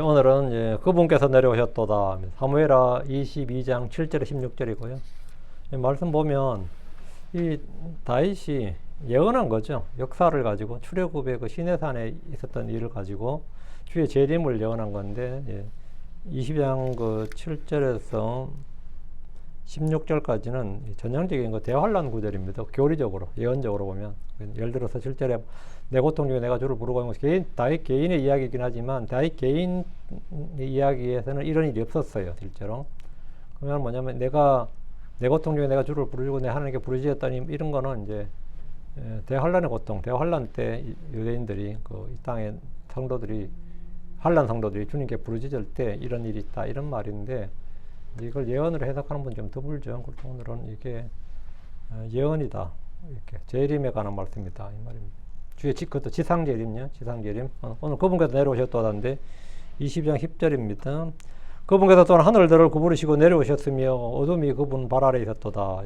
오늘은 이제 그분께서 내려오셨도다. 사무엘하 22장 7절에 16절이고요. 말씀 보면 이 다윗이 예언한 거죠. 역사를 가지고 출애굽의 그 시내산에 있었던 일을 가지고 주의 재림을 예언한 건데 22장 그 7절에서 16절까지는 전형적인 그 대환란 구절입니다. 교리적으로 예언적으로 보면 예를 들어서 7절에 내 고통 중에 내가 주를 부르고 다윗 개인의 이야기이긴 하지만 다윗 개인의 이야기에서는 이런 일이 없었어요. 실제로. 그러면 뭐냐면 내 고통 중에 내가 주를 부르고 내 하나님께 부르짖었다니 이런 거는 이제 대환란의 고통, 대환란 때 유대인들이 그 이 땅의 성도들이 환란 성도들이 주님께 부르짖을 때 이런 일이 있다 이런 말인데 이걸 예언으로 해석하는 분 좀 드물죠. 그래서 오늘은 이게 예언이다. 이렇게 재림에 관한 말씀이다 이 말입니다. 주의 그것도 지상재림요. 지상재림. 오늘 그분께서 내려오셨다는데 22장 10절입니다. 그분께서 또한 하늘들을 구부리시고 내려오셨으며 어둠이 그분 발 아래 있었도다.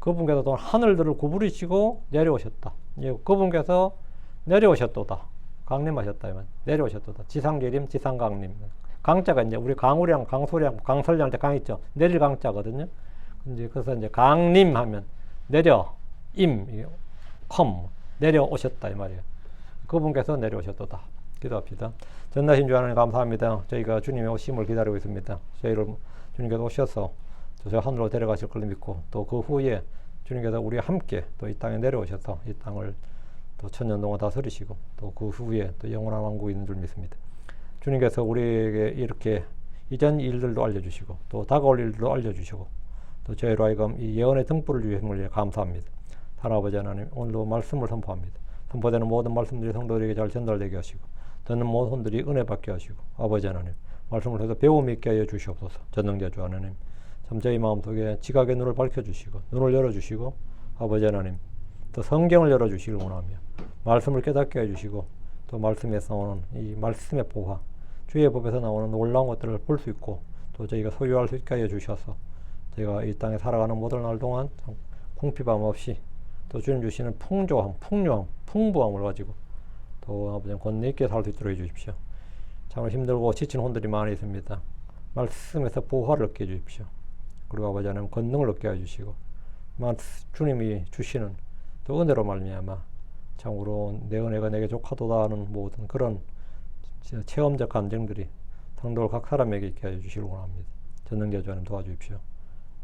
그분께서 또한 하늘들을 구부리시고 내려오셨다. 그분께서 내려오셨도다. 강림하셨다. 내려오셨도다. 지상재림, 지상강림. 강자가 이제 우리 강우량, 강소량, 강설량 때 강 있죠. 내릴 강자거든요. 이제 그래서 이제 강림하면 내려, 내려오셨다 이 말이에요. 그분께서 내려오셨도다. 기도합시다. 전나신 주 하나님 감사합니다. 저희가 주님의 오심을 기다리고 있습니다. 저희를 주님께서 오셔서 저 하늘로 데려가실 걸 믿고 또 그 후에 주님께서 우리와 함께 또 이 땅에 내려오셔서 이 땅을 또 천년 동안 다스리시고 또 그 후에 또 영원한 왕국이 있는 줄 믿습니다. 주님께서 우리에게 이렇게 이전 일들도 알려주시고 또 다가올 일들도 알려주시고 또 저희로 하여금 이 예언의 등불을 주심을 감사합니다. 하나아버지 하나님 오늘도 말씀을 선포합니다. 선포되는 모든 말씀들이 성도들에게 잘 전달되게 하시고 듣는 모든 손들이 은혜 받게 하시고 아버지 하나님 말씀을 해서 배움이 있게 하여 주시옵소서. 전능자 주 하나님 참 저희 마음속에 지각의 눈을 밝혀주시고 눈을 열어주시고 아버지 하나님 또 성경을 열어주시길 원하며 말씀을 깨닫게 해주시고 또 말씀에서 나오는 이 말씀의 보화 주의 법에서 나오는 놀라운 것들을 볼 수 있고 또 저희가 소유할 수 있게 하여 주셔서 저희가 이 땅에 살아가는 모든 날 동안 궁핍함 없이 또 주님 주시는 풍조함, 풍요함, 풍부함을 가지고 또 아버지 권리 있게 살 수 있도록 해주십시오. 정말 힘들고 지친 혼들이 많이 있습니다. 말씀에서 보화를 얻게 해주십시오. 그리고 아버지 하나님 권능을 얻게 해주시고 주님이 주시는 또 은혜로 말미암아 참으로 내 은혜가 내게 족하도다 하는 모든 그런 체험적 감정들이 성도 각 사람에게 있게 해주시길 원합니다. 전능자 주 하나님 도와주십시오.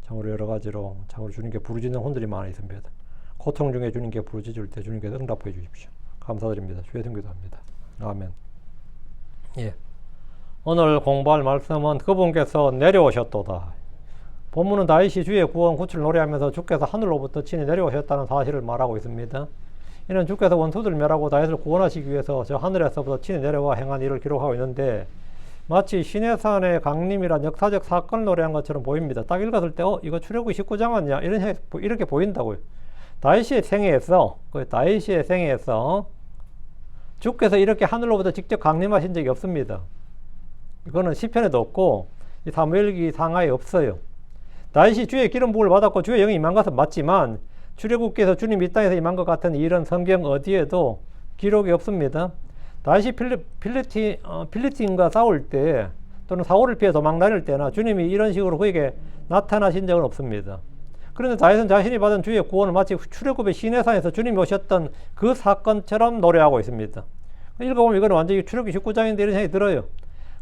참으로 여러 가지로 참으로 주님께 부르짖는 혼들이 많이 있습니다. 고통 중에 주님께 부르짖을 때 주님께서 응답해 주십시오. 감사드립니다. 주의 등기도합니다. 아멘. 예. 오늘 공부할 말씀은 그분께서 내려오셨도다. 본문은 다윗이 주의 구원 구출을 노래하면서 주께서 하늘로부터 친히 내려오셨다는 사실을 말하고 있습니다. 이는 주께서 원수들을 멸하고 다윗을 구원하시기 위해서 저 하늘에서부터 친히 내려와 행한 일을 기록하고 있는데 마치 시내산의 강림이란 역사적 사건을 노래한 것처럼 보입니다. 딱 읽었을 때 이거 출애굽 19장 아니냐 이렇게 보인다고요. 다윗의 생애에서 주께서 이렇게 하늘로부터 직접 강림하신 적이 없습니다. 이거는 시편에도 없고 이 사무엘기 상하에 없어요. 다윗이 주의 기름 부음을 받았고 주의 영이 임한 것은 맞지만 출애굽기에서 주님이 이 땅에서 임한 것 같은 이런 성경 어디에도 기록이 없습니다. 다윗이 필리스틴과 싸울 때 또는 사울을 피해 도망 다닐 때나 주님이 이런 식으로 그에게 나타나신 적은 없습니다. 그런데 다윗은 자신이 받은 주의 구원을 마치 출애굽의 시내산에서 주님이 오셨던 그 사건처럼 노래하고 있습니다. 읽어보면 이건 완전히 출애굽기 19장인데 이런 생각이 들어요.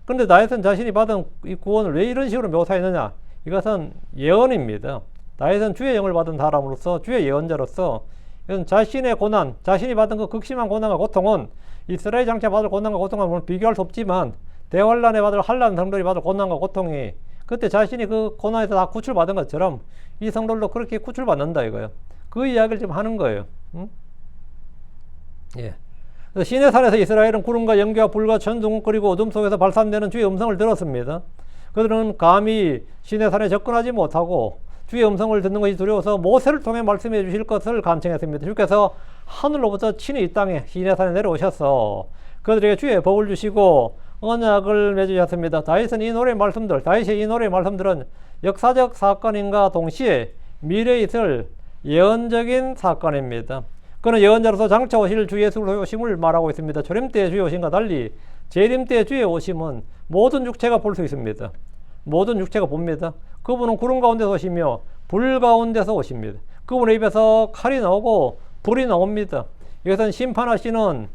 그런데 다윗은 자신이 받은 이 구원을 왜 이런 식으로 묘사했느냐? 이것은 예언입니다. 다윗은 주의 영을 받은 사람으로서 주의 예언자로서 이건 자신의 고난, 자신이 받은 그 극심한 고난과 고통은 이스라엘 장차 받을 고난과 고통과 비교할 수 없지만 대환란에 받을 환란 성도들이 받을 고난과 고통이 그때 자신이 그 고난에서 다 구출받은 것처럼 이 성도들도 그렇게 구출받는다 이거예요. 그 이야기를 지금 하는 거예요. 예. 그래서 시내산에서 이스라엘은 구름과 연기와 불과 천둥 그리고 어둠 속에서 발산되는 주의 음성을 들었습니다. 그들은 감히 시내산에 접근하지 못하고 주의 음성을 듣는 것이 두려워서 모세를 통해 말씀해 주실 것을 간청했습니다. 주께서 하늘로부터 친히 이 땅에 시내산에 내려오셔서 그들에게 주의 복을 주시고 언약을 맺으셨습니다. 다윗이 이 노래의 말씀들은 역사적 사건인가 동시에 미래에 있을 예언적인 사건입니다. 그는 예언자로서 장차 오실 주 예수의 오심을 말하고 있습니다. 초림 때 주의 오심과 달리 재림 때 주의 오심은 모든 육체가 볼 수 있습니다. 모든 육체가 봅니다. 그분은 구름 가운데서 오시며 불 가운데서 오십니다. 그분의 입에서 칼이 나오고 불이 나옵니다. 이것은 심판하시는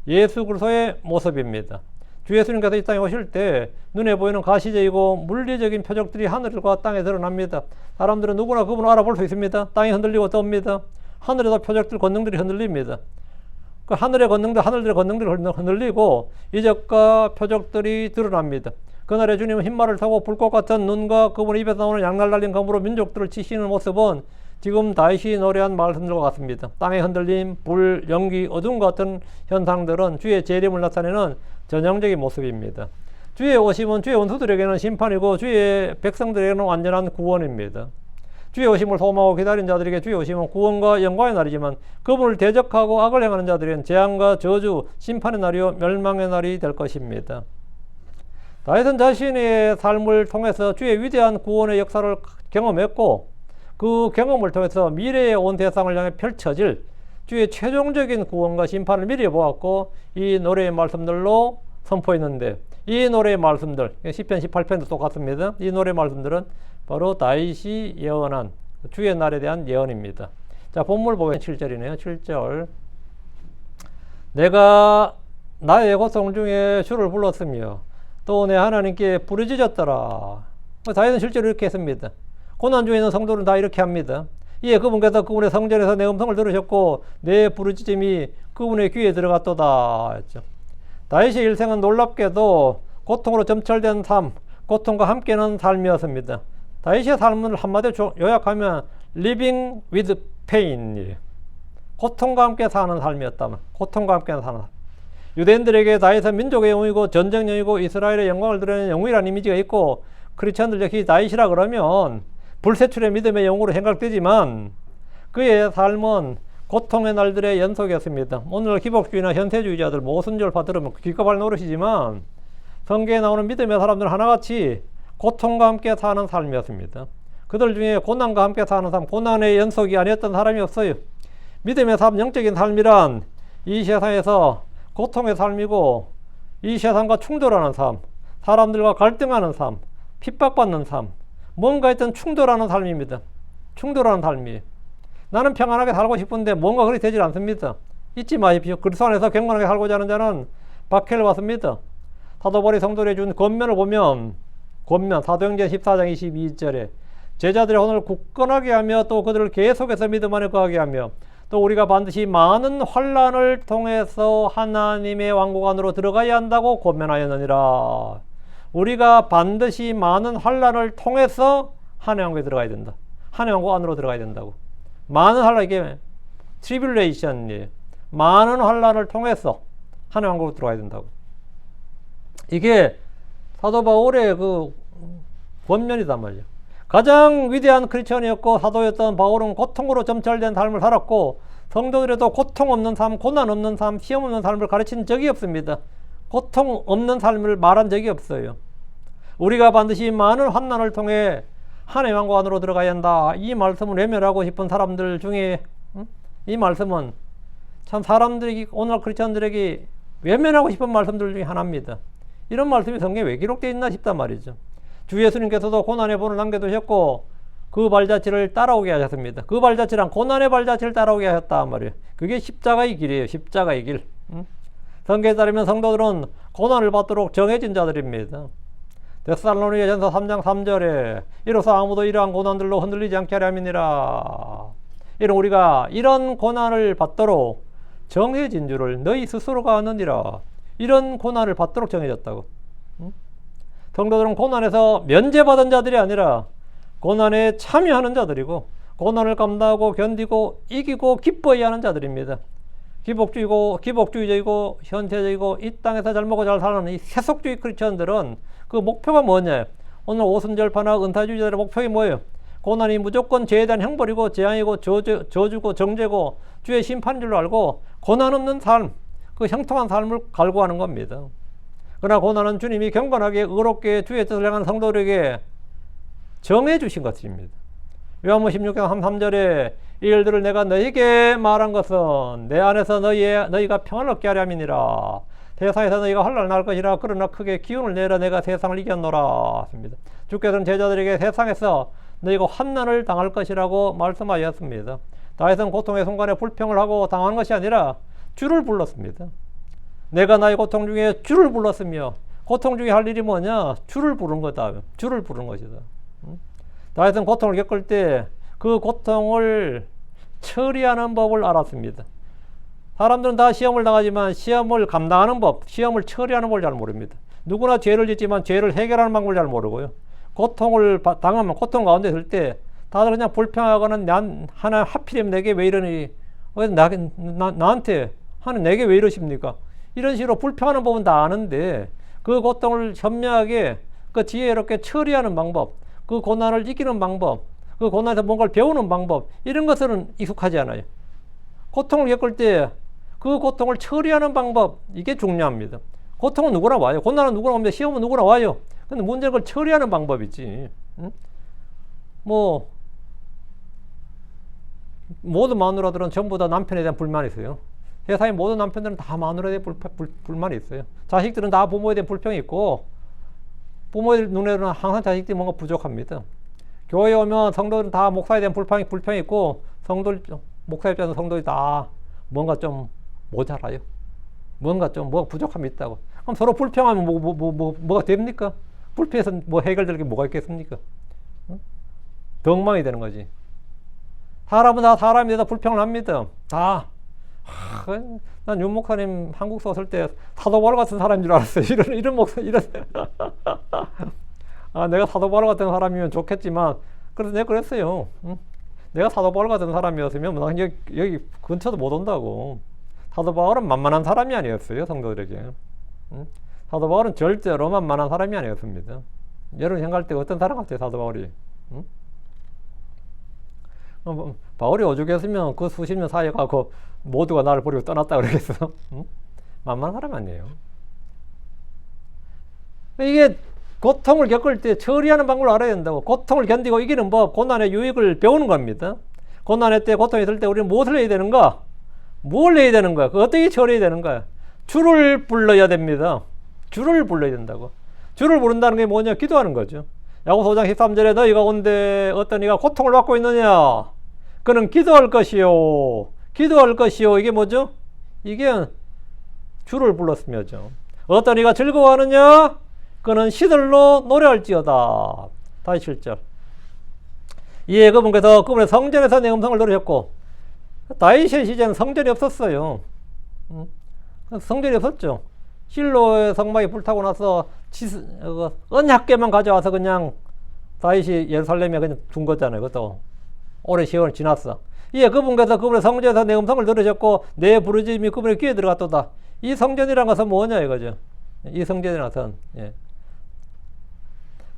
예수 그리스도의 모습입니다. 주 예수님께서 이 땅에 오실 때 눈에 보이는 가시적이고 물리적인 표적들이 하늘과 땅에 드러납니다. 사람들은 누구나 그분을 알아볼 수 있습니다. 땅이 흔들리고 떱니다. 하늘에도 표적들, 권능들이 흔들립니다. 그 하늘의 권능들, 하늘들의 권능들이 흔들리고 이적과 표적들이 드러납니다. 그날에 주님은 흰말을 타고 불꽃 같은 눈과 그분의 입에서 나오는 양날 달린 검으로 민족들을 치시는 모습은 지금 다윗이 노래한 말씀들과 같습니다. 땅의 흔들림, 불, 연기, 어둠 같은 현상들은 주의 재림을 나타내는 전형적인 모습입니다. 주의 오심은 주의 원수들에게는 심판이고 주의 백성들에게는 완전한 구원입니다. 주의 오심을 소망하고 기다린 자들에게 주의 오심은 구원과 영광의 날이지만 그분을 대적하고 악을 행하는 자들에게는 재앙과 저주, 심판의 날이요 멸망의 날이 될 것입니다. 다윗은 자신의 삶을 통해서 주의 위대한 구원의 역사를 경험했고 그 경험을 통해서 미래에 온 대상을 향해 펼쳐질 주의 최종적인 구원과 심판을 미리 보았고 이 노래의 말씀들로 선포했는데 이 노래의 말씀들, 시편 18편도 똑같습니다. 이 노래의 말씀들은 바로 다윗이 예언한 주의 날에 대한 예언입니다. 자, 본문을 보면 7절이네요. 7절. 내가 나의 고통 중에 주를 불렀으며 또 내 하나님께 부르짖었더라. 다윗은 실제로 이렇게 했습니다. 고난 중에 있는 성도는 다 이렇게 합니다. 이에 그분께서 그분의 성전에서 내 음성을 들으셨고 내 부르짖음이 그분의 귀에 들어갔도다 했죠. 다윗의 일생은 놀랍게도 고통으로 점철된 삶, 고통과 함께하는 삶이었습니다. 다윗의 삶을 한마디로 요약하면 living with pain, 고통과 함께 사는 삶이었다면 고통과 함께 사는 삶. 유대인들에게 다윗은 민족의 영웅이고 전쟁 영웅이고 이스라엘의 영광을 드러내는 영웅이라는 이미지가 있고 크리스천들 역시 다윗이라 그러면 불세출의 믿음의 영웅으로 생각되지만 그의 삶은 고통의 날들의 연속이었습니다. 오늘 기복주의나 현세주의자들 모순절파 들으면 귓가발 노릇이지만 성경에 나오는 믿음의 사람들은 하나같이 고통과 함께 사는 삶이었습니다. 그들 중에 고난과 함께 사는 삶, 고난의 연속이 아니었던 사람이 없어요. 믿음의 삶, 영적인 삶이란 이 세상에서 고통의 삶이고 이 세상과 충돌하는 삶, 사람들과 갈등하는 삶, 핍박받는 삶, 뭔가 있던 충돌하는 삶입니다. 충돌하는 삶이. 나는 평안하게 살고 싶은데 뭔가 그리 되질 않습니다. 잊지 마십시오. 그리스도 안에서 경건하게 살고자 하는 자는 박해를 받습니다. 사도 바울이 성도들에게 준 권면을 보면 권면 사도행전 14장 22절에 제자들의 혼을 굳건하게 하며 또 그들을 계속해서 믿음 안에 거하게 하며 또 우리가 반드시 많은 환난을 통해서 하나님의 왕국 안으로 들어가야 한다고 권면하였느니라. 우리가 반드시 많은 환난을 통해서 하나님의 왕국에 들어가야 된다. 하나님의 왕국 안으로 들어가야 된다고. 많은 환난, 이게 트리뷸레이션이에요. 많은 환난을 통해서 하나님의 왕국으로 들어가야 된다고. 이게 사도 바울의 그 권면이단 말이에요. 가장 위대한 크리스천이었고 사도였던 바울은 고통으로 점철된 삶을 살았고 성도들에도 고통 없는 삶, 고난 없는 삶, 시험 없는 삶을 가르친 적이 없습니다. 고통 없는 삶을 말한 적이 없어요. 우리가 반드시 많은 환난을 통해 하나님의 왕국 안으로 들어가야 한다. 이 말씀을 외면하고 싶은 사람들 중에 이 말씀은 참 사람들이 오늘 크리스천들에게 외면하고 싶은 말씀들 중에 하나입니다. 이런 말씀이 성경에 왜 기록되어 있나 싶단 말이죠. 주 예수님께서도 고난의 본을 남겨두셨고 그 발자취를 따라오게 하셨습니다. 그 발자취란 고난의 발자취를 따라오게 하셨단 말이에요. 그게 십자가의 길이에요. 십자가의 길. 성경에 따르면 성도들은 고난을 받도록 정해진 자들입니다. 데살로니가전서 3장 3절에 이로써 아무도 이러한 고난들로 흔들리지 않게 하려 함이니라. 이런 우리가 이런 고난을 받도록 정해진 줄을 너희 스스로가 아느니라. 이런 고난을 받도록 정해졌다고. 성도들은 고난에서 면제받은 자들이 아니라 고난에 참여하는 자들이고 고난을 감당하고 견디고 이기고 기뻐해야 하는 자들입니다. 기복주의적이고 현세적이고 이 땅에서 잘 먹고 잘 사는 이 세속주의 크리스천들은 그 목표가 뭐냐? 오늘 오순절파나 은사주의자들의 목표가 뭐예요? 고난이 무조건 죄에 대한 형벌이고 재앙이고 저주고 정죄고 주의 심판인 줄로 알고 고난 없는 삶, 그 형통한 삶을 갈구하는 겁니다. 그러나 고난은 주님이 경건하게 의롭게 주의 뜻을 향한 성도들에게 정해 주신 것입니다. 요한복음 16장 3절에 이 일들을 내가 너희에게 말한 것은 내 안에서 너희가 평안을 얻게 하려 함이니라. 세상에서 너희가 환난을 날 것이라. 그러나 크게 기운을 내라. 내가 세상을 이겼노라 했습니다. 주께서는 제자들에게 세상에서 너희가 환난을 당할 것이라고 말씀하셨습니다. 다윗은 고통의 순간에 불평을 하고 당한 것이 아니라 주를 불렀습니다. 내가 나의 고통 중에 주를 불렀으며, 고통 중에 할 일이 뭐냐? 주를 부른 거다. 주를 부른 것이다. 다윗은 고통을 겪을 때 그 고통을 처리하는 법을 알았습니다. 사람들은 다 시험을 당하지만 시험을 감당하는 법, 시험을 처리하는 법을 잘 모릅니다. 누구나 죄를 짓지만 죄를 해결하는 방법을 잘 모르고요. 고통을 당하면, 고통 가운데 있을 때 다들 그냥 불평하거나, 하나 하필이면 내게 왜 이러니, 나한테 하나님 내게 왜 이러십니까? 이런 식으로 불평하는 법은 다 아는데, 그 고통을 현명하게 그 지혜롭게 처리하는 방법, 그 고난을 이기는 방법, 그 고난에서 뭔가를 배우는 방법, 이런 것들은 익숙하지 않아요. 고통을 겪을 때 그 고통을 처리하는 방법, 이게 중요합니다. 고통은 누구나 와요. 고난은 누구나 옵니다. 시험은 누구나 와요. 근데 문제는 그걸 처리하는 방법이지. 모든 마누라들은 전부 다 남편에 대한 불만이 있어요. 세상의 모든 남편들은 다 마누라에 대한 불만이 있어요. 자식들은 다 부모에 대한 불평이 있고, 부모의 눈에는 항상 자식들이 뭔가 부족합니다. 교회에 오면 성도들은 다 목사에 대한 불평이 있고, 목사 입장에서 성도들이 다 뭔가 좀 모자라요. 뭔가 부족함이 있다고. 그럼 서로 불평하면 뭐가 됩니까? 불평해서 뭐 해결될 게 뭐가 있겠습니까? 더 엉망이 되는 거지. 사람은 다 사람에 대해서 불평을 합니다. 다. 난 윤 목사님 한국서 왔을 때 사도 바울 같은 사람인 줄 알았어요. 이런 목사, 내가 사도 바울 같은 사람이면 좋겠지만, 그래서 내가 그랬어요. 내가 사도 바울 같은 사람이었으면 난 여기 근처도 못 온다고. 사도 바울은 만만한 사람이 아니었어요, 성도들에게. 사도 바울은 절대로 만만한 사람이 아니었습니다. 여러분 생각할 때 어떤 사람 같아요, 사도 바울이? 바울이 오죽했으면 그 수십 년 사이에 가고 모두가 나를 버리고 떠났다 그러겠어? 만만한 사람 아니에요. 이게 고통을 겪을 때 처리하는 방법을 알아야 된다고. 고통을 견디고 이기는 법, 고난의 유익을 배우는 겁니다. 고난의 때, 고통이 있을 때 우리는 무엇을 해야 되는가? 뭘 해야 되는 거야? 어떻게 처리해야 되는 거야? 주를 불러야 됩니다. 주를 불러야 된다고. 주를 부른다는 게 뭐냐? 기도하는 거죠. 야고보서 5장 13절에 너희가 온데 어떤 이가 고통을 받고 있느냐? 그는 기도할 것이요. 기도할 것이요. 이게 뭐죠? 이게 주를 불렀으며죠. 어떤 이가 즐거워하느냐? 그는 시들로 노래할지어다. 다시 7절. 이에 그분께서 그분의 성전에서 내 음성을 들으셨고, 다윗의 시대는 성전이 없었어요. 성전이 없었죠. 실로의 성막이 불타고 나서 언약궤만 가져와서 그냥 다윗이 예루살렘에 그냥 둔 거잖아요. 그것도 오랜 시간을 지났어. 이에 그분께서 그분의 성전에서 내 음성을 들으셨고 내 부르짖음이 그분의 귀에 들어갔도다. 이 성전이란 것은 뭐냐 이거죠. 이 성전이란 것은, 예.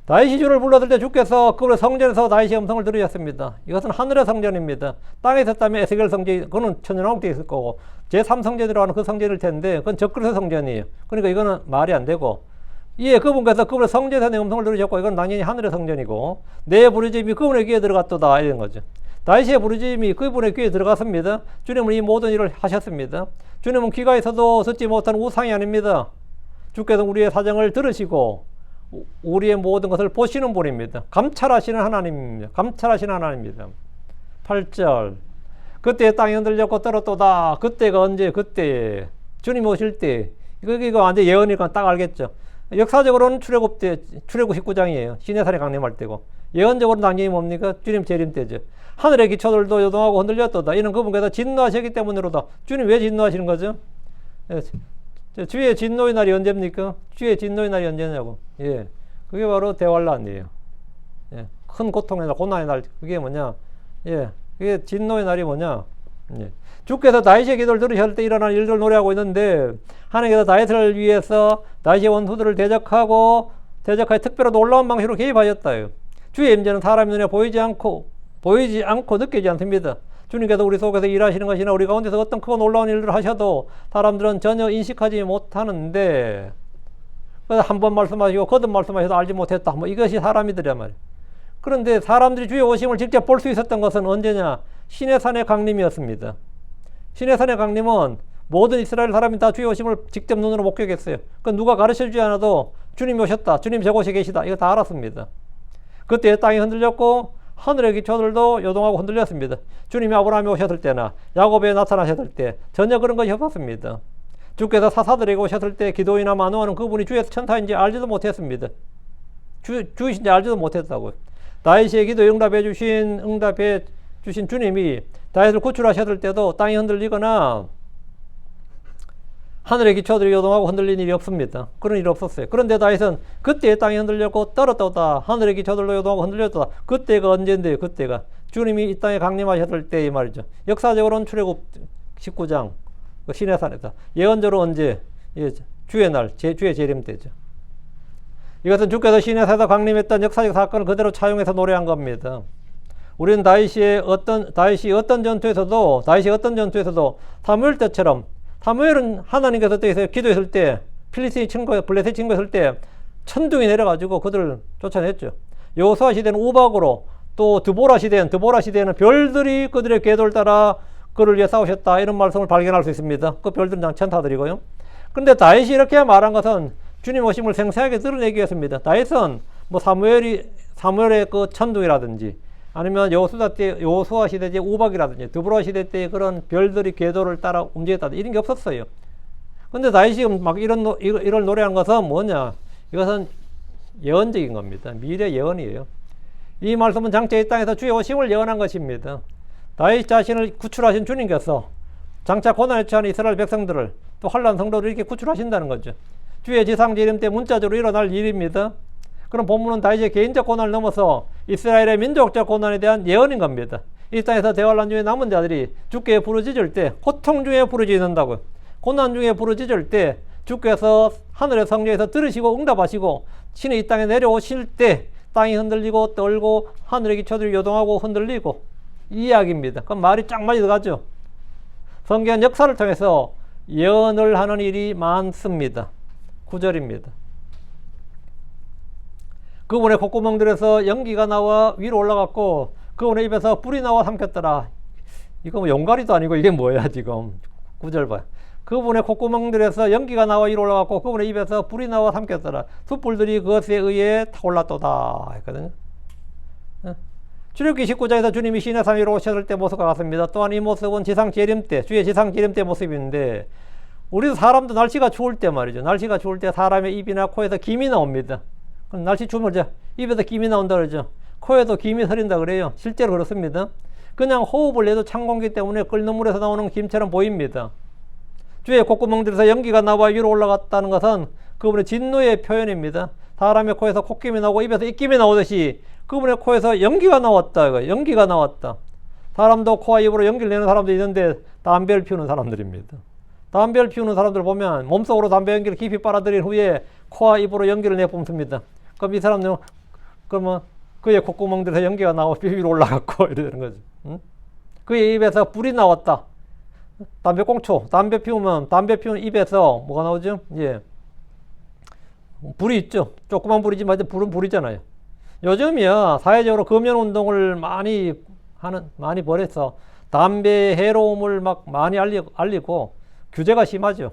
다윗이 주를 불렀을 때 주께서 그분의 성전에서 다윗의 음성을 들으셨습니다. 이것은 하늘의 성전입니다. 땅에 있었다면 에스겔 성전, 그거는 천연왕국에 있을 거고 제3성전이라고 하는 그 성전일 텐데 그건 적그리스도 성전이에요. 그러니까 이거는 말이 안 되고, 이에 그분께서 그분의 성전에서 내 음성을 들으셨고 이건 당연히 하늘의 성전이고 내 부르짖음이 그분의 귀에 들어갔도다 이런 거죠. 다윗의 부르짖음이 그분의 귀에 들어갔습니다. 주님은 이 모든 일을 하셨습니다. 주님은 귀가 있어도 듣지 못한 우상이 아닙니다. 주께서 우리의 사정을 들으시고 우리의 모든 것을 보시는 분입니다. 감찰하시는 하나님입니다. 감찰하시는 하나님입니다. 8절. 그때 땅이 흔들렸고 떨었도다. 그때가 언제? 그때 주님 오실 때. 이거 완전 예언이니까 딱 알겠죠. 역사적으로는 출애굽 때, 출애굽 19장이에요. 시내산에 강림할 때고. 예언적으로는 당연히 뭡니까? 주님 재림 때죠. 하늘의 기초들도 요동하고 흔들렸도다. 이는 그분께서 진노하시기 때문이로다. 주님 왜 진노하시는 거죠? 주의 진노의 날이 언제입니까? 주의 진노의 날이 언제냐고. 예. 그게 바로 대환란이에요. 예. 큰 고통의 날, 고난의 날, 그게 뭐냐? 예. 그게 진노의 날이 뭐냐? 예. 주께서 다윗의 기도를 들으실 때 일어난 일들을 노래하고 있는데, 하나님께서 다윗을 위해서 다윗의 원수들을 대적하여 특별한 놀라운 방식으로 개입하셨다요. 주의 임재는 사람 눈에 보이지 않고 느끼지 않습니다. 주님께서 우리 속에서 일하시는 것이나 우리 가운데서 어떤 크고 놀라운 일들을 하셔도 사람들은 전혀 인식하지 못하는데, 그래서 한 번 말씀하시고 거듭 말씀하셔도 알지 못했다. 뭐 이것이 사람이더란 말이에요. 그런데 사람들이 주의 오심을 직접 볼 수 있었던 것은 언제냐? 시내산의 강림이었습니다. 시내산의 강림은 모든 이스라엘 사람이 다 주의 오심을 직접 눈으로 목격했어요. 그 누가 가르쳐주지 않아도 주님이 오셨다, 주님 저곳에 계시다, 이거 다 알았습니다. 그때 땅이 흔들렸고 하늘의 기초들도 요동하고 흔들렸습니다. 주님이 아브라함이 오셨을 때나 야곱에 나타나셨을 때 전혀 그런 것이 없었습니다. 주께서 사사들에게 오셨을 때 기도이나 만호하는 그분이 주의 천사인지 알지도 못했습니다. 주이신지 알지도 못했다고요. 다윗의 기도에 응답해 주신 주님이 다윗을 구출하셨을 때도 땅이 흔들리거나 하늘의 기초들이 요동하고 흔들린 일이 없습니다. 그런 일이 없었어요. 그런데 다윗은 그때 땅이 흔들렸고 떨어졌다. 하늘의 기초들로 요동하고 흔들렸다. 그때가 언젠데요? 그때가 주님이 이 땅에 강림하셨을 때 이 말이죠. 역사적으로는 출애굽 19장 시내산에서, 예언적으로 언제? 주의 날, 주의 재림 때죠. 이것은 주께서 시내산에서 강림했던 역사적 사건을 그대로 차용해서 노래한 겁니다. 우리는 다윗이 어떤 전투에서도 사무엘 때처럼, 사무엘은 하나님께서 때에서 기도했을 때 블레셋 친구했을 때 천둥이 내려가지고 그들을 쫓아냈죠. 여호수아 시대는 우박으로, 또 드보라 시대에는 별들이 그들의 궤도를 따라 그를 위해 싸우셨다, 이런 말씀을 발견할 수 있습니다. 그 별들은 천사들이고요. 그런데 다윗이 이렇게 말한 것은 주님 오심을 생생하게 드러내기 위해서입니다. 다윗은 뭐 사무엘의 그 천둥이라든지 아니면 여호수아 시대의 우박이라든지 드보라 시대 때 그런 별들이 궤도를 따라 움직였다, 이런 게 없었어요. 근데 다윗이 막 이걸 노래한 것은 뭐냐? 이것은 예언적인 겁니다. 미래 예언이에요. 이 말씀은 장차 이 땅에서 주의 오심을 예언한 것입니다. 다윗 자신을 구출하신 주님께서 장차 고난에 처한 이스라엘 백성들을, 또 환난 성도를 이렇게 구출하신다는 거죠. 주의 지상 재림 때 문자적으로 일어날 일입니다. 그럼 본문은 다윗의 개인적 고난을 넘어서 이스라엘의 민족적 고난에 대한 예언인 겁니다. 이 땅에서 대환란 중에 남은 자들이 주께 부르짖을 때, 고통 중에 부르짖는다고요. 고난 중에 부르짖을 때 주께서 하늘의 성령에서 들으시고 응답하시고 신이 이 땅에 내려오실 때 땅이 흔들리고 떨고 하늘의 기초들이 요동하고 흔들리고, 이 이야기입니다. 그럼 말이 쫙 많이 들어가죠. 성경 역사를 통해서 예언을 하는 일이 많습니다. 9절입니다. 그분의 콧구멍들에서 연기가 나와 위로 올라갔고 그분의 입에서 불이 나와 삼켰더라. 이거 뭐 용가리도 아니고 이게 뭐야 지금. 9절 봐요. 그분의 콧구멍들에서 연기가 나와 위로 올라갔고 그분의 입에서 불이 나와 삼켰더라. 숯불들이 그것에 의해 타올랐도다 했거든요. 출애굽기 19장에서 주님이 시내산 위로 오셨을 때 모습과 같습니다. 또한 이 모습은 지상 재림 때, 주의 지상 재림 때 모습인데, 우리도 사람도 날씨가 추울 때 말이죠. 날씨가 추울 때 사람의 입이나 코에서 김이 나옵니다. 그럼 날씨 추우면 입에서 김이 나온다 그러죠. 코에도 김이 흐린다 그래요. 실제로 그렇습니다. 그냥 호흡을 해도 찬 공기 때문에 끓는 물에서 나오는 김처럼 보입니다. 주의 콧구멍들에서 연기가 나와 위로 올라갔다는 것은 그분의 진노의 표현입니다. 사람의 코에서 콧김이 나오고 입에서 입김이 나오듯이 그분의 코에서 연기가 나왔다. 연기가 나왔다. 사람도 코와 입으로 연기를 내는 사람도 있는데 담배를 피우는 사람들입니다. 담배를 피우는 사람들 보면 몸속으로 담배 연기를 깊이 빨아들인 후에 코와 입으로 연기를 내뿜습니다. 그럼 이 사람은 그러면 그의 콧구멍들에서 연기가 나와 위로 올라갔고 이러는 거죠. 응? 그의 입에서 불이 나왔다. 담배꽁초, 담배 피우는 입에서 뭐가 나오죠? 예, 불이 있죠. 조그만 불이지만 불은 불이잖아요. 요즘이야 사회적으로 금연 운동을 많이 벌여서 담배의 해로움을 막 많이 알리고 규제가 심하죠.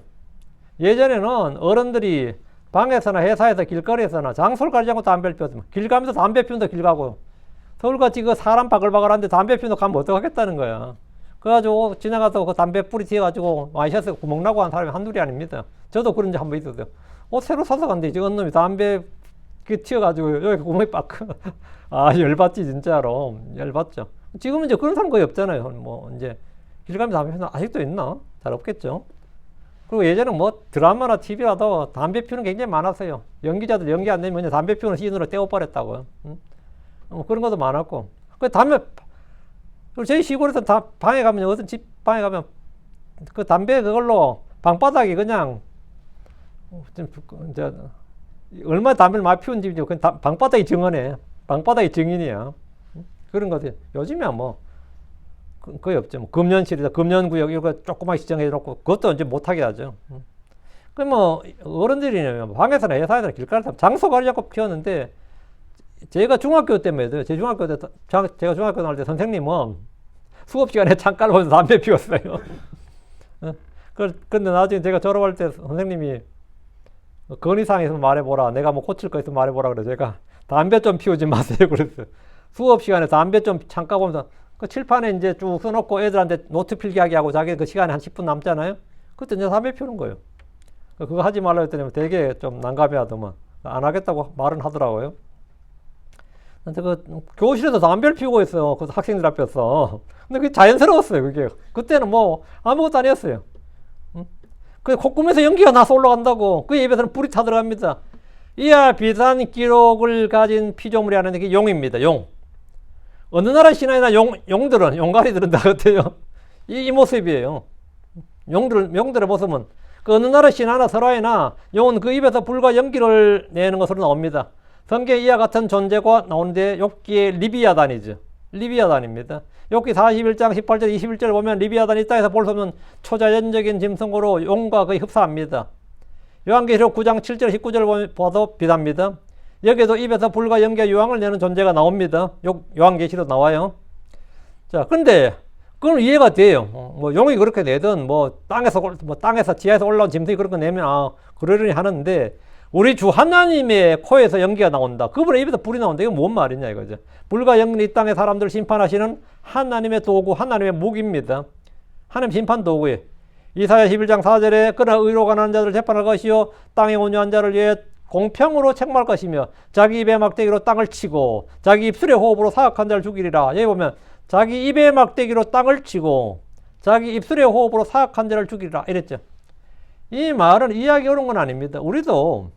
예전에는 어른들이 방에서나 회사에서 길거리에서나 장소를 가리지 않고 담배를 피웠으면 길 가면서 담배 피운다 길 가고, 서울같이 그 사람 바글바글한데 담배 피운다 가면 어떡하겠다는 거야. 그래가지고 지나가서 그 담배 뿌리 튀어가지고 와이셔츠 구멍 나고 한 사람이 한둘이 아닙니다. 저도 그런 적 한 번 있었어요. 새로 사서 갔는데 지금 놈이 담배 튀어가지고 여기 구멍이 빡. 열받지 진짜로. 열받죠. 지금은 이제 그런 사람 거의 없잖아요. 뭐 이제 길 가면서 담배 피우는 아직도 있나? 잘 없겠죠. 그리고 예전에 뭐 드라마나 TV라도 담배 피우는 게 굉장히 많았어요. 연기자들 연기 안 되면 담배 피우는 시즌으로 떼어버렸다고요. 그런 것도 많았고. 저희 시골에서 방에 가면, 어떤 집 방에 가면 그 담배 그걸로 방바닥이 그냥 얼마 담배를 많이 피운 집이죠. 그 방바닥이 증언해. 방바닥이 증인이야. 그런 거지. 요즘이야 뭐 거의 없죠. 뭐 금연실이다, 금연구역 이거 조그맣게 지정해 놓고 그것도 이제 못하게 하죠. 그 뭐 어른들이 방에서나 회사에서나 길가에서 장소 가리지 않고 피웠는데, 제가 중학교 때문에 제가 중학교 나올 때 선생님은 수업 시간에 창가를 보면서 담배 피웠어요. 근데 나중에 제가 졸업할 때 선생님이 건의사항 있으면 말해보라. 내가 뭐 고칠 거 있으면 말해보라. 그래. 제가 담배 좀 피우지 마세요. 그랬어요. 수업 시간에 담배 좀 잠깐 보면서 그 칠판에 이제 쭉 써놓고 애들한테 노트 필기하게 하고 자기 그 시간에 한 10분 남잖아요. 그때 이제 담배 피우는 거예요. 그거 하지 말라 했더니 되게 좀 난감해 하더만. 안 하겠다고 말은 하더라고요. 근데 그 교실에서 담배를 피우고 있어요. 그 학생들 앞에서. 근데 그게 자연스러웠어요. 그게. 그때는 뭐 아무것도 아니었어요. 그 콧구멍에서 연기가 나서 올라간다고. 그 입에서는 불이 타들어갑니다. 이하 비단 기록을 가진 피조물이 하는 게 용입니다. 용. 어느 나라 신화에나 용들은, 용가리들은 다 같아요. 이 모습이에요. 용들의 모습은. 그 어느 나라 신화나 설화에나 용은 그 입에서 불과 연기를 내는 것으로 나옵니다. 성경에 이와 같은 존재가 나오는데 욥기의 리비아단이죠. 리비아단입니다. 욥기 41장 18절 21절 보면 리비아단이 이 땅에서 볼 수 없는 초자연적인 짐승으로 용과 거의 흡사합니다. 요한계시록 9장 7절 19절 봐도 비답니다. 여기에도 입에서 불과 연기와 유황을 내는 존재가 나옵니다. 요한계시록 나와요. 자, 근데 그건 이해가 돼요. 뭐 용이 그렇게 내든 뭐 땅에서 지하에서 올라온 짐승이 그렇게 내면 그러려니 하는데 우리 주 하나님의 코에서 연기가 나온다. 그분의 입에서 불이 나온다. 이게 뭔 말이냐 이거죠. 불과 연기 이 땅의 사람들을 심판하시는 하나님의 도구, 하나님의 무기입니다. 하나님 심판 도구예요. 이사야 11장 4절에 그러나 의로가 나는 자들을 재판할 것이요 땅에 온유한 자를 위해 공평으로 책망할 것이며 자기 입의 막대기로 땅을 치고 자기 입술의 호흡으로 사악한 자를 죽이리라. 여기 보면 자기 입의 막대기로 땅을 치고 자기 입술의 호흡으로 사악한 자를 죽이리라 이랬죠. 이 말은 이해하기 어려운 건 아닙니다. 우리도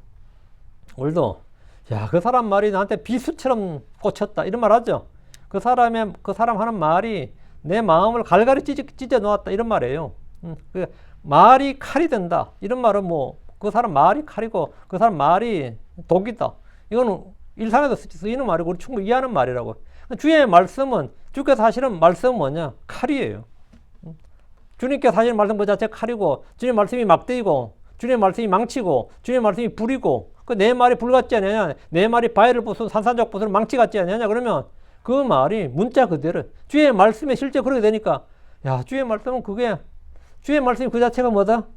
야, 그 사람 말이 나한테 비수처럼 꽂혔다 이런 말 하죠. 그 사람 하는 말이 내 마음을 갈갈이 찢어 놓았다 이런 말이에요. 그 말이 칼이 된다 이런 말은 뭐 그 사람 말이 칼이고 그 사람 말이 독이다. 이거는 일상에서 쓰이는 말이고 우리 충분히 이해하는 말이라고. 주의 말씀은 주께서 하시는 말씀은 뭐냐? 칼이에요. 주님께서 하시는 말씀 그 자체가 칼이고 주님 말씀이 막대이고 주님 말씀이 망치고 주님 말씀이 불이고 그 내 말이 불 같지 않느냐? 내 말이 바위를 부수는 산산적 부수는 망치 같지 않느냐? 그러면 그 말이 문자 그대로 주의 말씀에 실제 그렇게 되니까 야, 주의 말씀은 그게 주의 말씀이 그 자체가 뭐다?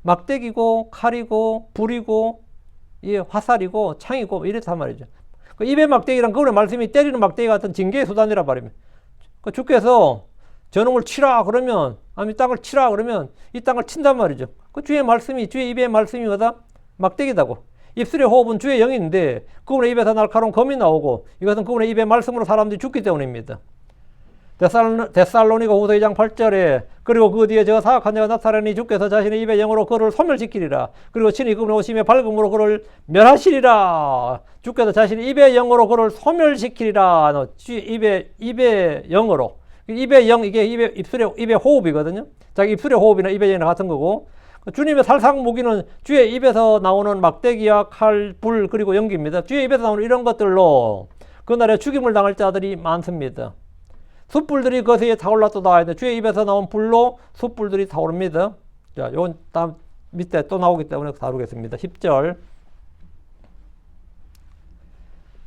막대기고 칼이고 불이고 화살이고 창이고 이렇단 말이죠. 그 입의 막대기란 그분의 말씀이 때리는 막대기 같은 징계의 수단이라 말입니다. 그 주께서 저놈을 치라 그러면 아니 땅을 치라 그러면 이 땅을 친단 말이죠. 그 주의 말씀이 주의 입의 말씀이 뭐다? 막대기다고. 입술의 호흡은 주의 영인데 그분의 입에서 날카로운 검이 나오고 이것은 그분의 입의 말씀으로 사람들이 죽기 때문입니다. 데살로니가 후서 2장 8절에 그리고 그 뒤에 저 사악한 자가 나타나니 주께서 자신의 입의 영으로 그를 소멸시키리라. 그리고 친히 그분의 오심의 밝음으로 그를 멸하시리라. 주께서 자신의 입의 영으로 그를 소멸시키리라. 입의 영으로. 입의 영, 이게 입의 호흡이거든요. 자기 입술의 호흡이나 입의 영이나 같은 거고. 주님의 살상 무기는 주의 입에서 나오는 막대기와 칼, 불, 그리고 연기입니다. 주의 입에서 나오는 이런 것들로 그날에 죽임을 당할 자들이 많습니다. 숯불들이 거세게 타올랐도다. 주의 입에서 나온 불로 숯불들이 타오릅니다. 자, 요건 다음 밑에 또 나오기 때문에 다루겠습니다. 10절.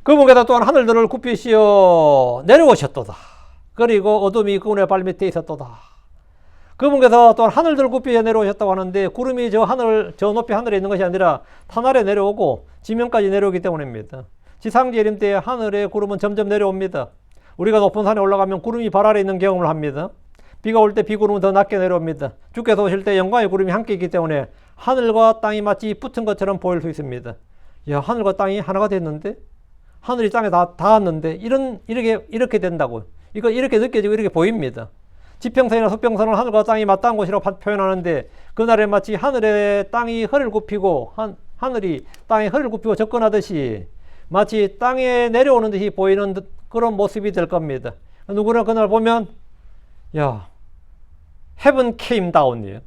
그분께서 또한 하늘들을 굽히시어 내려오셨도다. 그리고 어둠이 그분의 발밑에 있었도다. 그분께서 또한 하늘들을 굽히시어 내려오셨다고 하는데 구름이 저 높이 하늘에 있는 것이 아니라 탄아래 내려오고 지면까지 내려오기 때문입니다. 지상재림 때 하늘의 구름은 점점 내려옵니다. 우리가 높은 산에 올라가면 구름이 발 아래 있는 경험을 합니다. 비가 올 때 비구름은 더 낮게 내려옵니다. 주께서 오실 때 영광의 구름이 함께 있기 때문에 하늘과 땅이 마치 붙은 것처럼 보일 수 있습니다. 야, 하늘과 땅이 하나가 됐는데? 하늘이 땅에 다 닿았는데? 이렇게 된다고. 이거 이렇게 느껴지고 이렇게 보입니다. 지평선이나 수평선은 하늘과 땅이 맞닿은 곳이라고 표현하는데 그날에 마치 하늘에 땅이 허리를 굽히고 하늘이 땅에 허리를 굽히고 접근하듯이 마치 땅에 내려오는 듯이 보이는 그런 모습이 될 겁니다. 누구나 그날 보면 야, heaven came down이에요.